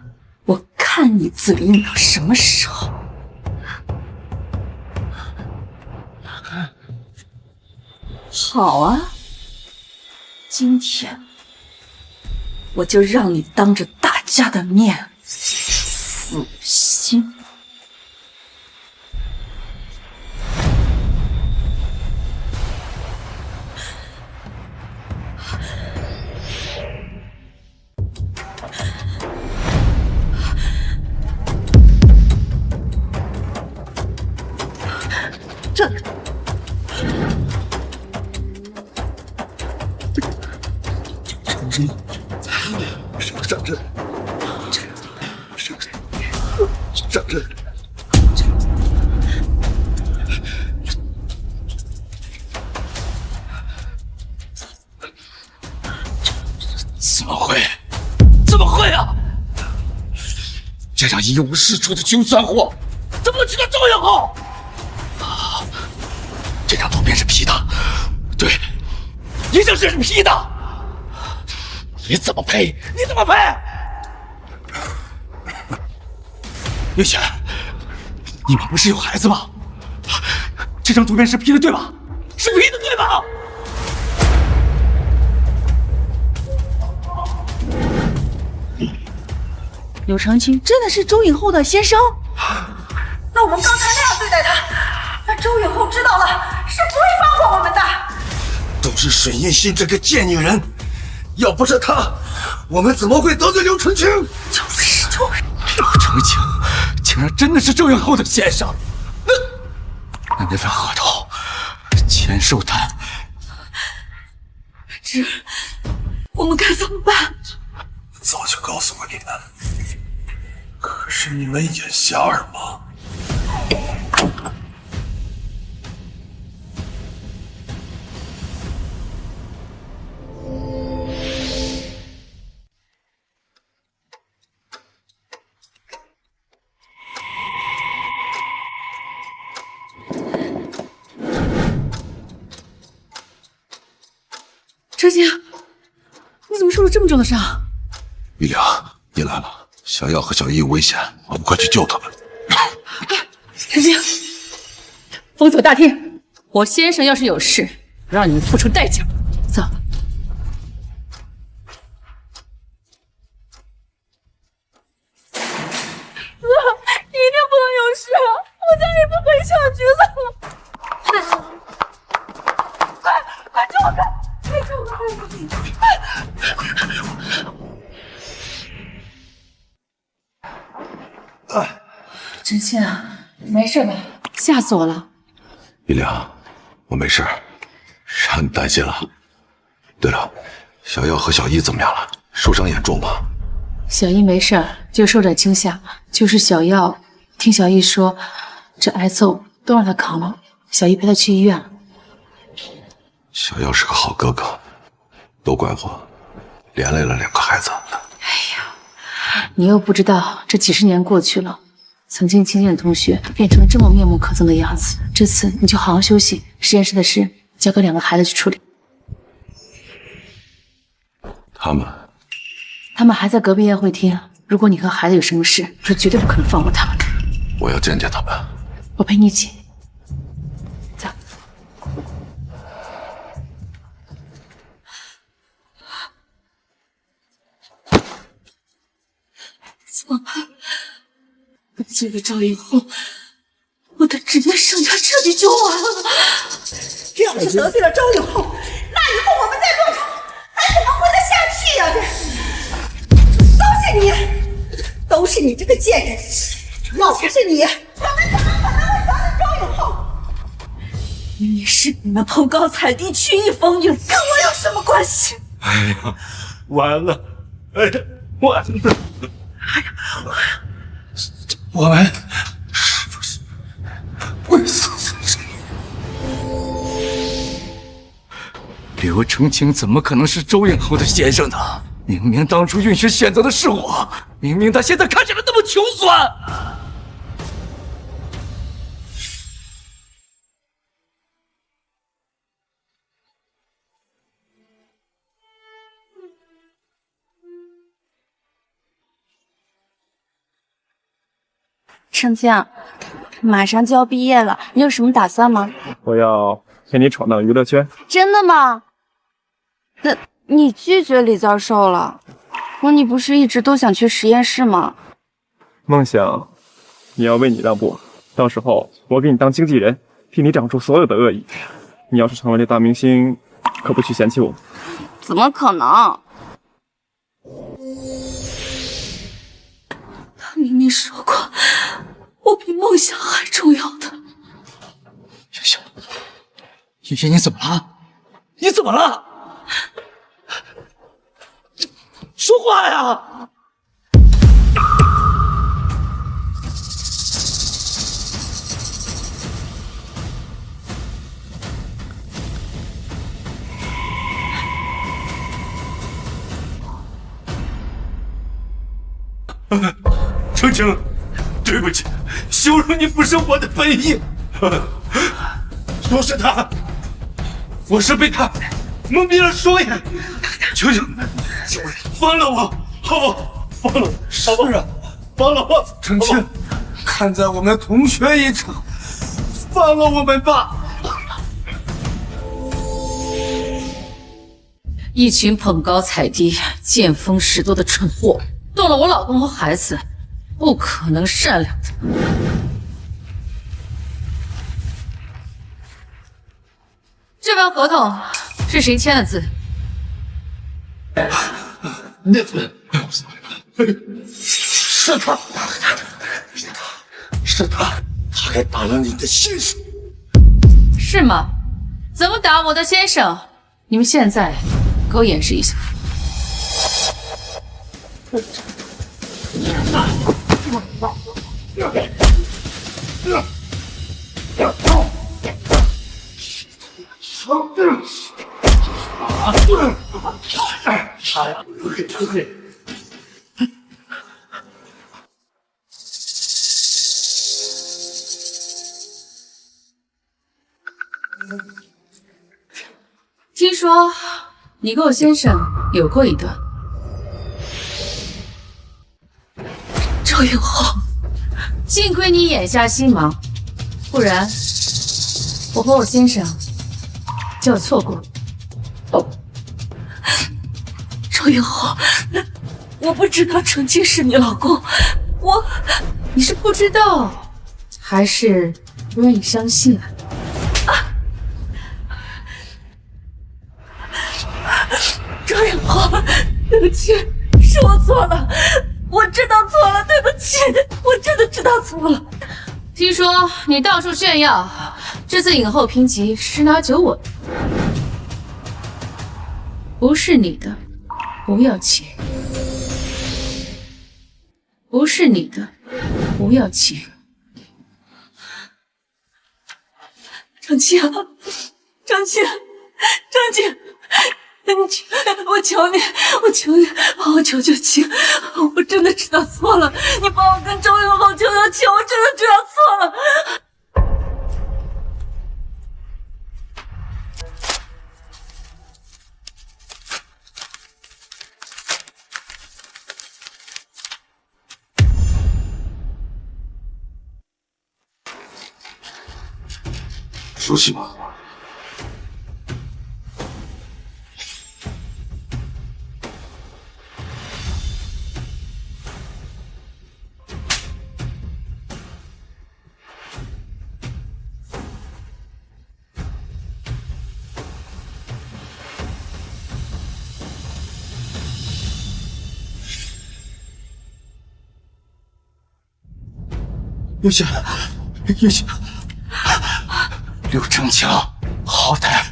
我看你嘴硬到什么时候。好啊，今天我就让你当着大家的面死心。这上阵，上阵。怎么会？怎么会啊？这样一无是处的穷酸货，怎么能去到周影后？这张图片是 P 的，对，一定是 P 的。你怎么配？你怎么配？月雪，你们不是有孩子吗？这张图片是 P 的对吧？是 P 的对吧？柳成清真的是周影后的先生？那我们刚才那样对待他，那周影后知道了是不会放过我们的。都是沈印心这个贱女人，要不是她，我们怎么会得罪刘成清？就是刘成清竟然真的是周影后的先生，那份合同签收单，这我们该怎么办？早就告诉过你了，可是你们眼瞎耳盲。程清，你怎么受了这么重的伤？玉良，你来了，小耀和小易危险，我们快去救他们。程清，封锁大厅，我先生要是有事，让你们付出代价。走。一定不能有事，我再也不回小局子了。快救我！快救我！程清啊，没事吧？吓死我了。玉良，我没事，让你担心了。对了，小耀和小易怎么样了？受伤严重吗？小易没事，就受点惊吓，就是小耀听小易说，这挨揍都让他扛了，小易陪他去医院了。小耀是个好哥哥，都怪我连累了2个孩子。你又不知道，这几十年过去了，曾经亲近的同学变成了这么面目可憎的样子。这次你就好好休息，实验室的事交给2个孩子去处理。他们还在隔壁宴会厅，如果你和孩子有什么事，我是绝对不可能放过他们的。我要见见他们。我陪你一起。走。怎么办？这个赵影后，我的职业生涯彻底就完了。这要是得罪了周影后，那以后我们在洛城还怎么混得下去呀？都是你这个贱人！要不是你，我们怎么可能会得罪周影后？明明是你们捧高踩低、曲意逢迎，跟我有什么关系？哎呀，完了！哎呀，完了！哎呀，我们是不是会死在这里？刘成清怎么可能是周影后的先生呢？明明当初允许选择的是我，明明他现在看起来那么穷酸。盛清，马上就要毕业了，你有什么打算吗？我要陪你闯荡娱乐圈。真的吗？那你拒绝李教授了？可你不是一直都想去实验室吗？梦想也要为你让步，到时候我给你当经纪人，替你挡住所有的恶意。你要是成为了大明星，可不许嫌弃我。怎么可能？他明明说过，我比梦想还重要的。云雪，云雪，你怎么了？你怎么了？说话呀！程清，对不起，羞辱你不是我的本意，都是他，我是被他蒙蔽了双眼。求求放了我，好不？放了，是啊，放了我。程青，看在我们同学一场，放了我们吧。一群捧高踩低、见风使舵的蠢货，动了我老公和孩子，不可能善良的。这份合同是谁签的字？是他，他还打了你的先生，是吗？怎么打我的先生？你们现在给我演示一下。听说你跟我先生有过一段。周永浩，幸亏你眼下心忙，不然我和我先生就要错过。周永浩，我不知道程青是你老公，你是不知道，还是不愿意相信啊？周永浩，对不起，是我错了，我知道错了，对不起，我真的知道错了。听说你到处炫耀，这次影后评级10拿9稳，不是你的不要钱，不是你的不要钱。程青，我求你，帮我求求情，我真的知道错了，你帮我跟周永浩求求情，我真的知道错了。熟悉吗？月雪，刘成强，好歹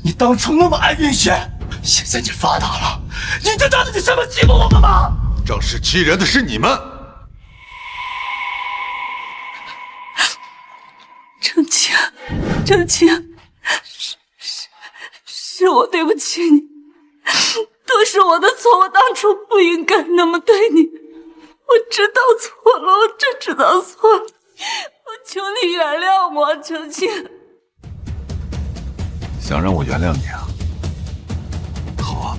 你当初那么爱月雪，现在你发达了，你就当你什么欺负我们吗？仗势欺人的是你们。程青，是我对不起你，都是我的错，我当初不应该那么对你，我知道错了，我真知道错了，我求你原谅我，程青。想让我原谅你啊？好啊，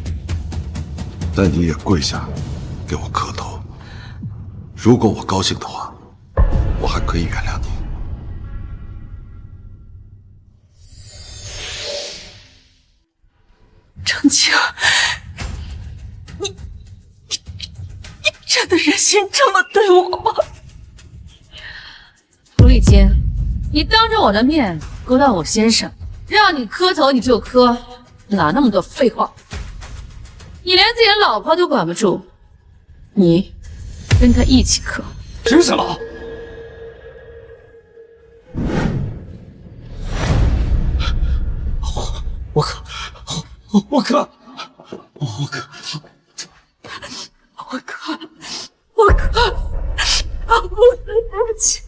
但你也跪下给我磕头。如果我高兴的话，我还可以原谅你。程青，你真的忍心这么对我吗？涂丽坚，你当着我的面勾搭我先生，让你磕头你就磕，哪那么多废话？你连自己的老婆都管不住，你跟他一起磕。凭什么？我磕，对不起。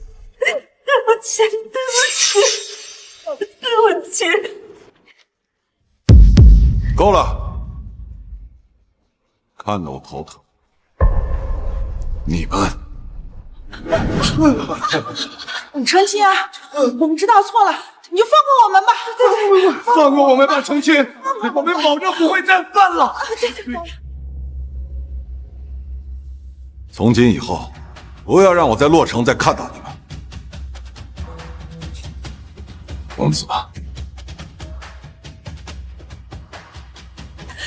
够了，看得我头疼。你们，程青啊，我们知道错了，你就放过我们吧。放过我们吧，程青，我们保证不会再犯了。从今以后，不要让我在洛城再看到你们。我们走吧。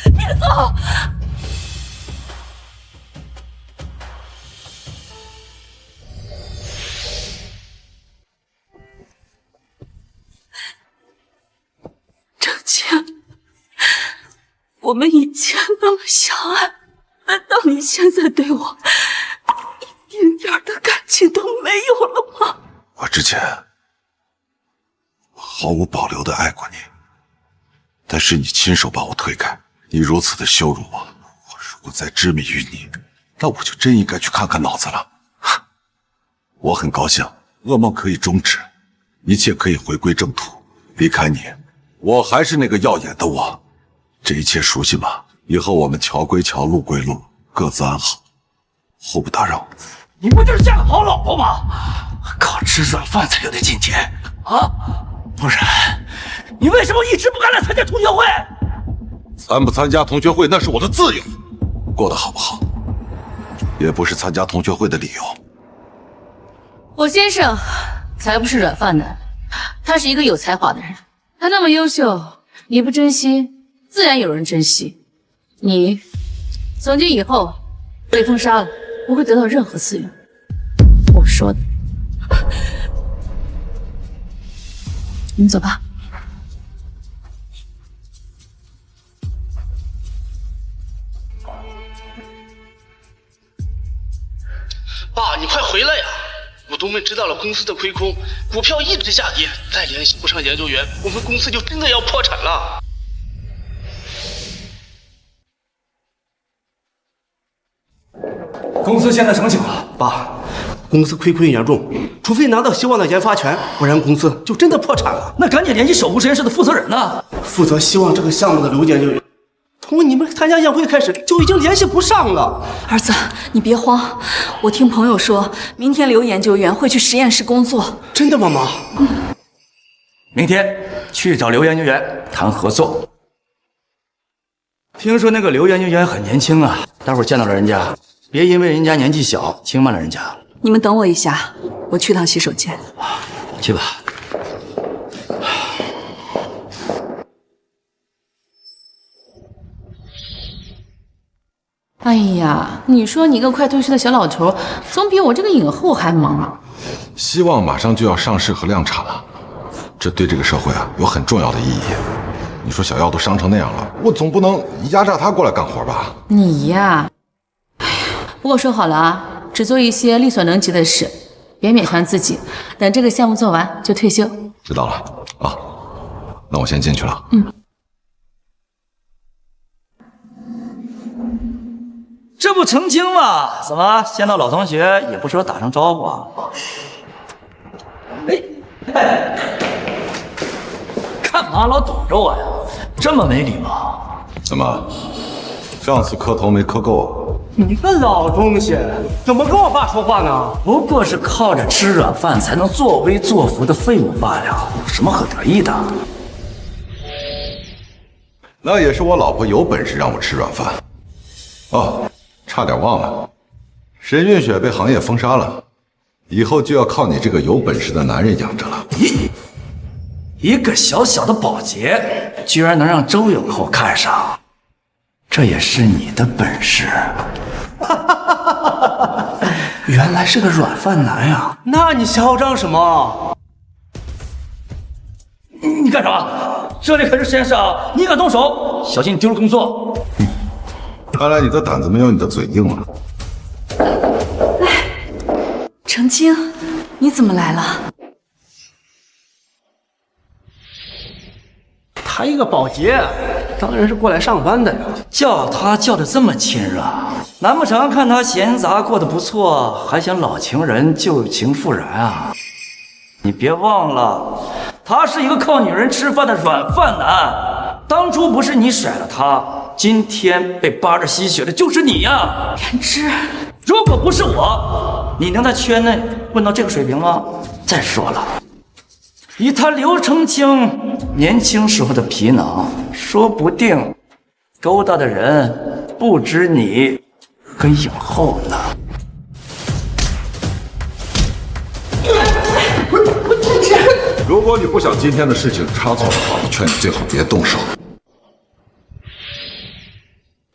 别走！程清，我们以前那么相爱，难道你现在对我一丁点的感情都没有了吗？我之前毫无保留的爱过你，但是你亲手把我推开，你如此的羞辱我，我如果再执迷于你，那我就真应该去看看脑子了。我很高兴，噩梦可以终止，一切可以回归正途。离开你，我还是那个耀眼的我。这一切熟悉吗？以后我们桥归桥，路归路，各自安好，互不打扰。你不就是嫁个好老婆吗？靠吃软饭才有的今天啊！不然，你为什么一直不敢来参加同学会？参不参加同学会那是我的自由，过得好不好，也不是参加同学会的理由。我先生才不是软饭男，他是一个有才华的人，他那么优秀，你不珍惜，自然有人珍惜。你从今以后被封杀了，不会得到任何资源。我说的。你们走吧。爸，你快回来呀！股东们知道了公司的亏空，股票一直下跌，再联系不上研究员，我们公司就真的要破产了。公司现在什么情况？爸，公司亏严重，除非拿到希望的研发权，不然公司就真的破产了。那赶紧联系守护实验室的负责人呢？负责希望这个项目的刘研究员，从你们参加宴会开始就已经联系不上了。儿子，你别慌，我听朋友说，明天刘研究员会去实验室工作。真的吗，妈？明天去找刘研究员谈合作。听说那个刘研究员很年轻啊，待会儿见到了人家，别因为人家年纪小轻慢了人家。你们等我一下，我去趟洗手间。去吧。哎呀，你说你一个快退休的小老头，总比我这个影后还忙啊！希望马上就要上市和量产了，这对这个社会有很重要的意义。你说小耀都伤成那样了，我总不能压榨他过来干活吧？你呀，哎呀，不过说好了啊，只做一些力所能及的事，别勉强自己。等这个项目做完就退休。知道了啊，那我先进去了。这不澄清吗？怎么见到老同学也不说打声招呼啊？哎，干嘛老躲着我呀？这么没礼貌？怎么，上次磕头没磕够啊？你个老东西，怎么跟我爸说话呢？不过是靠着吃软饭才能作威作福的废物罢了，有什么可得意的？那也是我老婆有本事让我吃软饭。哦，差点忘了，沈运雪被行业封杀了，以后就要靠你这个有本事的男人养着了。一个小小的保洁，居然能让周影后看上，这也是你的本事。原来是个软饭男呀！那你嚣张什么？你干啥？这里可是实验室啊！你敢动手，小心你丢了工作。看来你的胆子没有你的嘴硬了。程清，你怎么来了？他一个保洁，当然是过来上班的呀。叫他叫的这么亲热，难不成看他闲杂过得不错，还想老情人旧情复燃啊？你别忘了，他是一个靠女人吃饭的软饭男，当初不是你甩了他，今天被扒着吸血的就是你呀！元之，如果不是我，你能在圈内混到这个水平吗？再说了，以他刘澄清年轻时候的皮囊，说不定勾搭的人不止你跟影后呢。如果你不想今天的事情差错的话，我劝你最好别动手。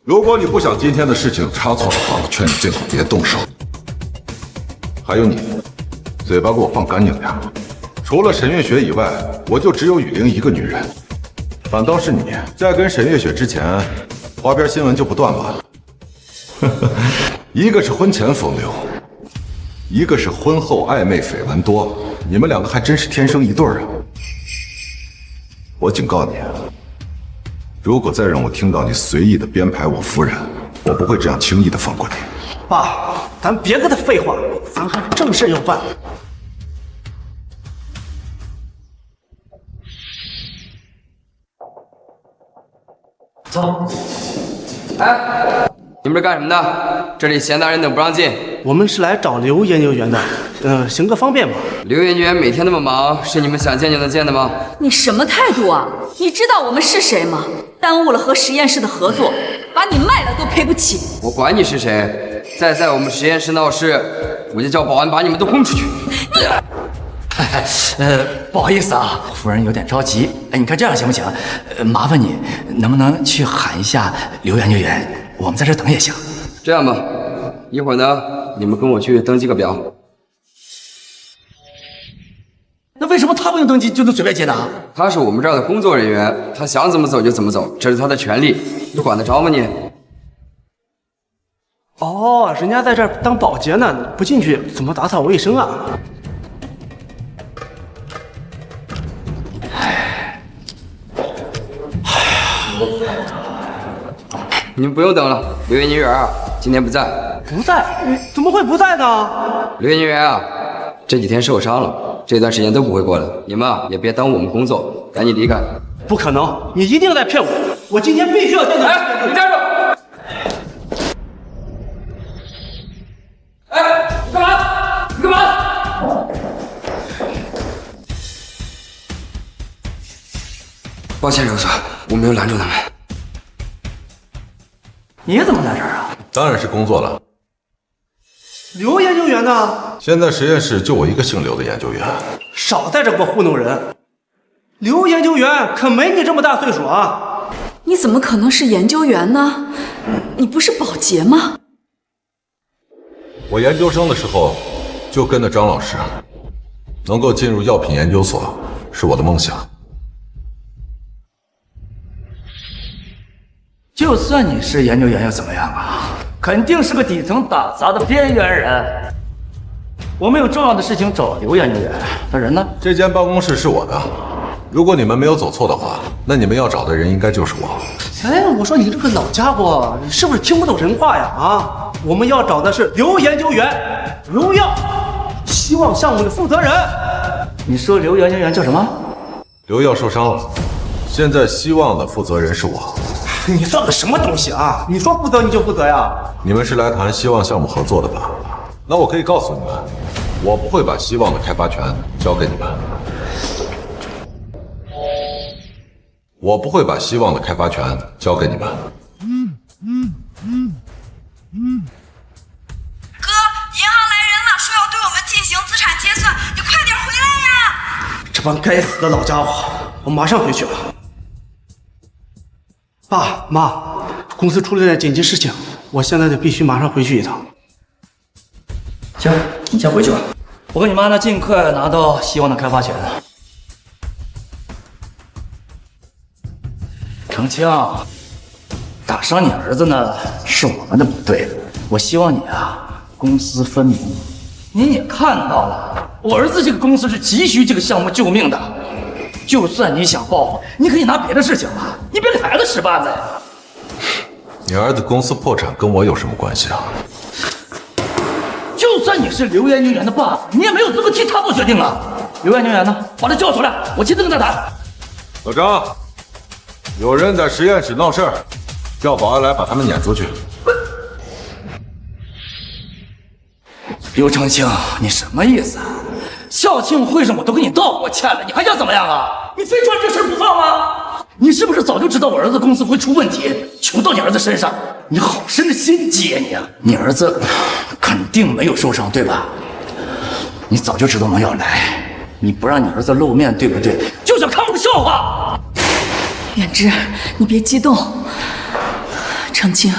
如果你不想今天的事情差错的话，我劝你最好别动手。还有你，嘴巴给我放干净点。除了沈月雪以外，我就只有雨玲一个女人。反倒是你在跟沈月雪之前，花边新闻就不断了。一个是婚前风流，一个是婚后暧昧绯闻多，你们两个还真是天生一对儿啊！我警告你，如果再让我听到你随意的编排我夫人，我不会这样轻易的放过你。爸，咱别跟他废话，咱还正事要办。走。哎，你们这干什么的？这里闲杂人等不让进。我们是来找刘研究员的，行个方便吧。刘研究员每天那么忙，是你们想见就能见的吗？你什么态度啊？你知道我们是谁吗？耽误了和实验室的合作，把你卖了都赔不起。我管你是谁，再在我们实验室闹事，我就叫保安把你们都轰出去。不好意思啊，夫人有点着急。哎，你看这样行不行？麻烦你能不能去喊一下刘研究员？我们在这等也行。这样吧，一会儿呢，你们跟我去登记个表。那为什么他不用登记就能随便接呢？他是我们这儿的工作人员，他想怎么走就怎么走，这是他的权利，你管得着吗你？哦，人家在这儿当保洁呢，不进去怎么打扫卫生啊？你们不用等了，刘研究员啊，今天不在。不在？怎么会不在呢？刘研究员啊，这几天受伤了，这段时间都不会过来。你们啊，也别耽误我们工作，赶紧离开。不可能，你一定在骗我！我今天必须要见到。哎，你站住！哎，你干嘛？你干嘛？抱歉，刘所，我没有拦住他们。你怎么在这儿啊？当然是工作了。刘研究员呢？现在实验室就我一个姓刘的研究员。少在这给我糊弄人！刘研究员可没你这么大岁数啊！你怎么可能是研究员呢？你不是保洁吗？我研究生的时候就跟着张老师，能够进入药品研究所是我的梦想。就算你是研究员又怎么样啊？肯定是个底层打杂的边缘人。我们有重要的事情找刘研究员，他人呢？这间办公室是我的，如果你们没有走错的话，那你们要找的人应该就是我。哎，我说你这个老家伙，你是不是听不懂人话呀？啊，我们要找的是刘研究员，刘耀，希望项目的负责人。你说刘研究员叫什么？刘耀受伤了，现在希望的负责人是我。你算个什么东西啊？你说负责你就负责呀？你们是来谈希望项目合作的吧？那我可以告诉你们，我不会把希望的开发权交给你们。我不会把希望的开发权交给你们。哥，银行来人了，说要对我们进行资产结算，你快点回来呀！这帮该死的老家伙，我马上回去了。爸妈，公司出了点紧急事情，我现在就必须马上回去一趟。行，你先回去吧。我跟你妈呢，尽快拿到希望的开发权。程清，打伤你儿子呢，是我们的不对。我希望你啊，公私分明。你也看到了，我儿子这个公司是急需这个项目救命的。就算你想报复，你可以拿别的事情吧，你别给孩子使绊子呀。你儿子公司破产跟我有什么关系啊？就算你是刘研究员的爸，你也没有资格替他做决定啊！刘研究员呢？把他叫出来，我亲自跟他谈。老张，有人在实验室闹事儿，叫保安来把他们撵出去。刘长青，你什么意思啊？校庆会上我都给你道过歉了，你还想怎么样啊？你非抓这事不放吗？你是不是早就知道我儿子公司会出问题，求到你儿子身上？你好深的心机呀你啊！你儿子肯定没有受伤，对吧？你早就知道我们要来，你不让你儿子露面，对不对？就想看我的笑话。远之，你别激动。程青，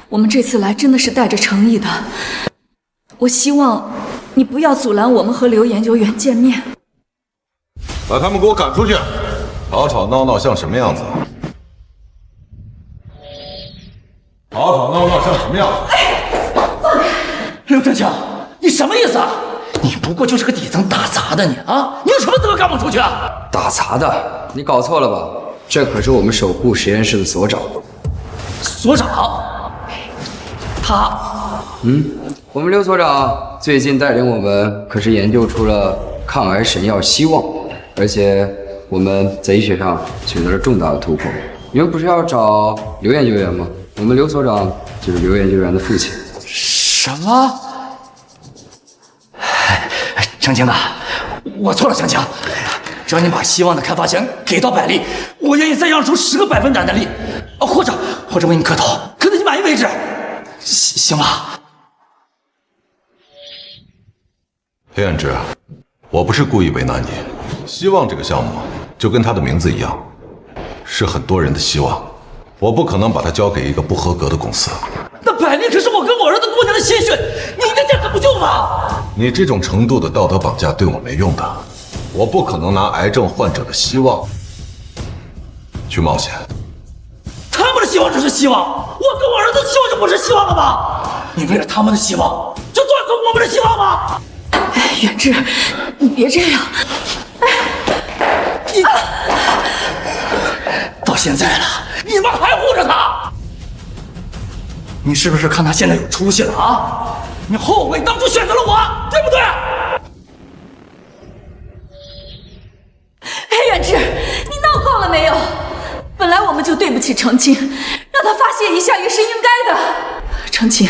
我们这次来真的是带着诚意的。我希望你不要阻拦我们和刘研究员见面。把他们给我赶出去！吵吵闹闹像什么样子？吵吵闹闹像什么样子？刘振清，你什么意思啊？你不过就是个底层打杂的你啊！你有什么资格赶我出去啊？打杂的？你搞错了吧？这可是我们守护实验室的所长。所长？他？我们刘所长最近带领我们可是研究出了抗癌神药希望，而且我们在医学上取得了重大的突破。你们不是要找刘研究员吗？我们刘所长就是刘研究员的父亲。什么？程青啊，我错了，程青。只要你把希望的开发权给到百利，我愿意再让出10个100%的利，或者为你磕头，磕到你满意为止，行吗？黑暗之，我不是故意为难你。希望这个项目就跟它的名字一样，是很多人的希望。我不可能把它交给一个不合格的公司。那百利可是我跟我儿子多年的心血，你应该见死不救吧？你这种程度的道德绑架对我没用的。我不可能拿癌症患者的希望去冒险。他们的希望只是希望，我跟我儿子的希望就不是希望了吗？你为了他们的希望，就断送我们的希望吗？远志，你别这样。你到现在了，你们还护着他？你是不是看他现在有出息了啊？你后悔当初选择了我，对不对？远志，你闹够了没有？本来我们就对不起程青，让他发泄一下也是应该的。程青，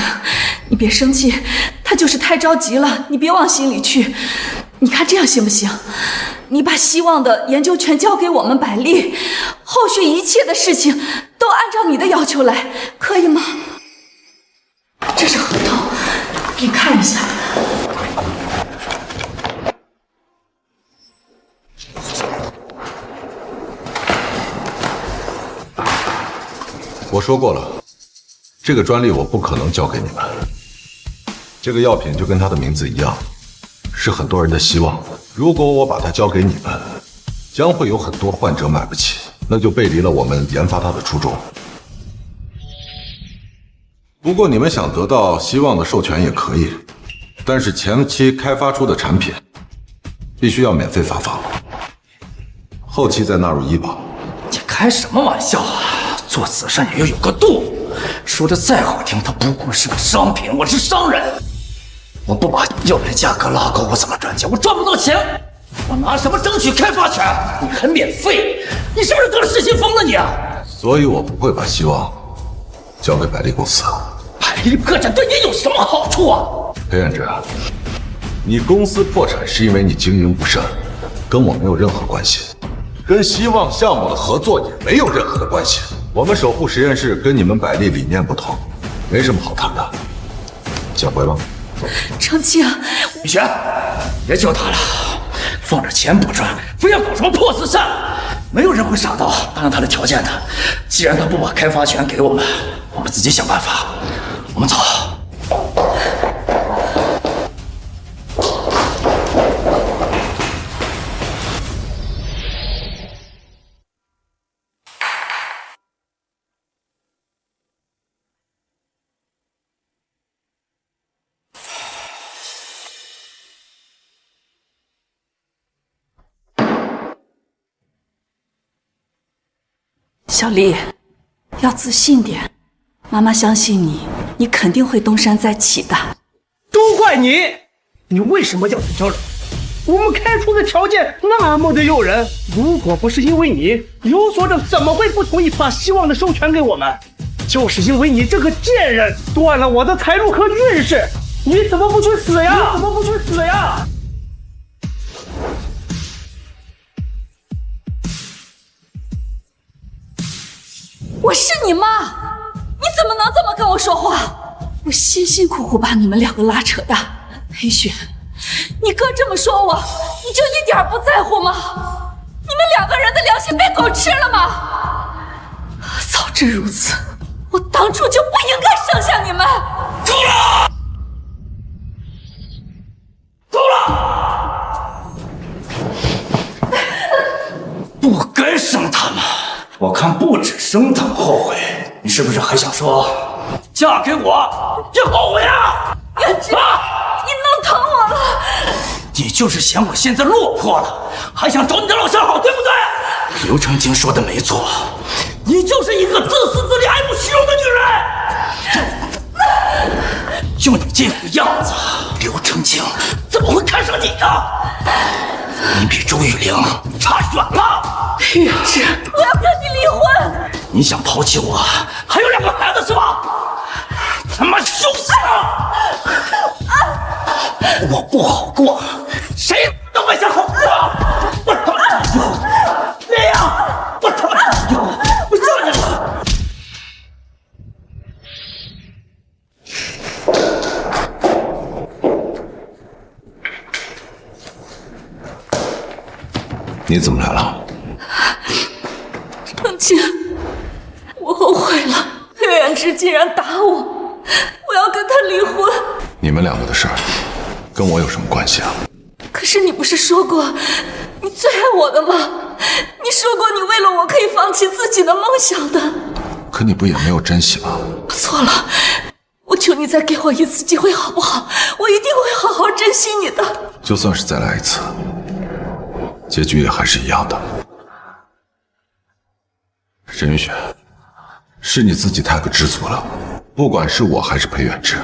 你别生气，他就是太着急了，你别往心里去。你看这样行不行？你把希望的研究权交给我们百利，后续一切的事情都按照你的要求来，可以吗？这是合同，给你看一下。我说过了，这个专利我不可能交给你们。这个药品就跟它的名字一样，是很多人的希望。如果我把它交给你们，将会有很多患者买不起，那就背离了我们研发它的初衷。不过你们想得到希望的授权也可以，但是前期开发出的产品必须要免费发放，后期再纳入医保。你开什么玩笑啊？做慈善也要有个度，说的再好听，它不过是个商品，我是商人，我不把药的价格拉高，我怎么赚钱？我赚不到钱，我拿什么争取开发权？你还免费？你是不是得了失心疯了你啊？所以我不会把希望交给百利公司。百利破产对你有什么好处啊？黑暗之，你公司破产是因为你经营不善，跟我没有任何关系，跟希望项目的合作也没有任何的关系。我们守护实验室跟你们百利理念不同，没什么好谈的。先回吧。程青，雨璇，别救他了，放着钱不赚，非要搞什么破慈善，没有人会傻到答应他的条件的。既然他不把开发权给我们，我们自己想办法。我们走。小丽，要自信点，妈妈相信你，你肯定会东山再起的。都怪你！你为什么要取消人？我们开出的条件那么的诱人，如果不是因为你，刘所长怎么会不同意把希望的授权给我们？就是因为你这个贱人，断了我的财路和运势，你怎么不去死呀？你怎么不去死呀？我是你妈，你怎么能这么跟我说话？我辛辛苦苦把你们两个拉扯大，黑雪，你哥这么说我，你就一点不在乎吗？你们2个人的良心被狗吃了吗？早知如此，我当初就不应该生下你们。够了！够了！不该生他们，我看不止生他们后悔，你是不是还想说，嫁给我也后悔啊？元之，你弄疼我了。你就是嫌我现在落魄了，还想找你的老相好，对不对？刘成清说的没错，你就是一个自私自利、爱慕虚荣的女人。就你这副样子，刘成清怎么会看上你呢？你比周玉玲差远了。元之，我要跟你离婚。你想抛弃我，还有2个孩子是吧？他妈休想！我不好过，谁都没想好过。我他妈有那样，我他妈有，我让你了。你怎么来了？成清，我后悔了。岳远之竟然打我，我要跟他离婚。你们2个的事儿，跟我有什么关系啊？可是你不是说过你最爱我的吗？你说过你为了我可以放弃自己的梦想的。可你不也没有珍惜吗？我错了，我求你再给我一次机会好不好？我一定会好好珍惜你的。就算是再来一次，结局也还是一样的。沈云雪，是你自己太不知足了。不管是我还是裴远之，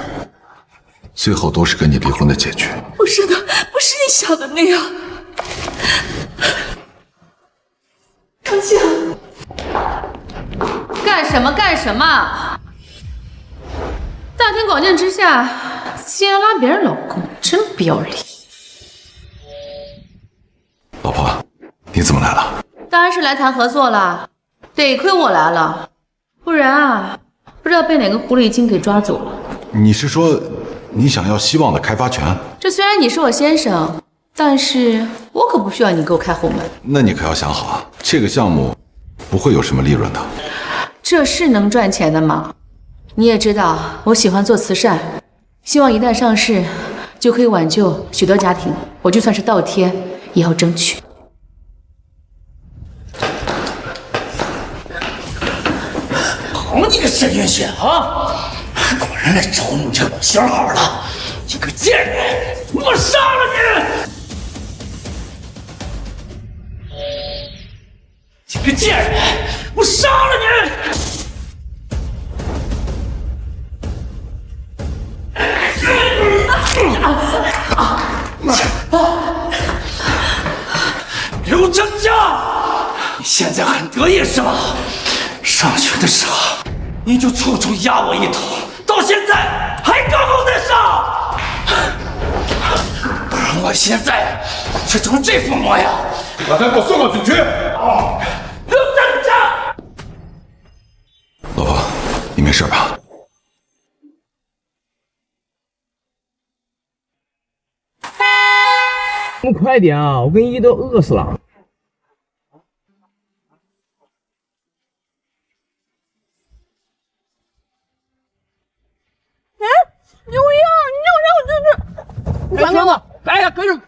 最后都是跟你离婚的结局。不是的，不是你想的那样。成清，干什么？大庭广众之下，竟然拉别人老公，真不要脸！老婆，你怎么来了？当然是来谈合作了，得亏我来了，不然啊，不知道被哪个狐狸精给抓走了。你是说你想要希望的开发权？这虽然你是我先生，但是我可不需要你给我开后门。那你可要想好啊，这个项目不会有什么利润的。这是能赚钱的吗？你也知道，我喜欢做慈善，希望一旦上市，就可以挽救许多家庭。我就算是倒贴，也要争取。好你个沈云雪啊！果然来找你这老相好了！你个贱人，我杀了你！你个贱人，我杀了你！刘成清，你现在很得意是吧？上学的时候你就处处压我一头，到现在还高高在上，而我现在却成这副模样，把他给我送到警局！刘成清，老婆，你没事吧？你们快点啊！我跟依依都饿死了。刘一啊，你让我进去！开车呢！哎呀，开车！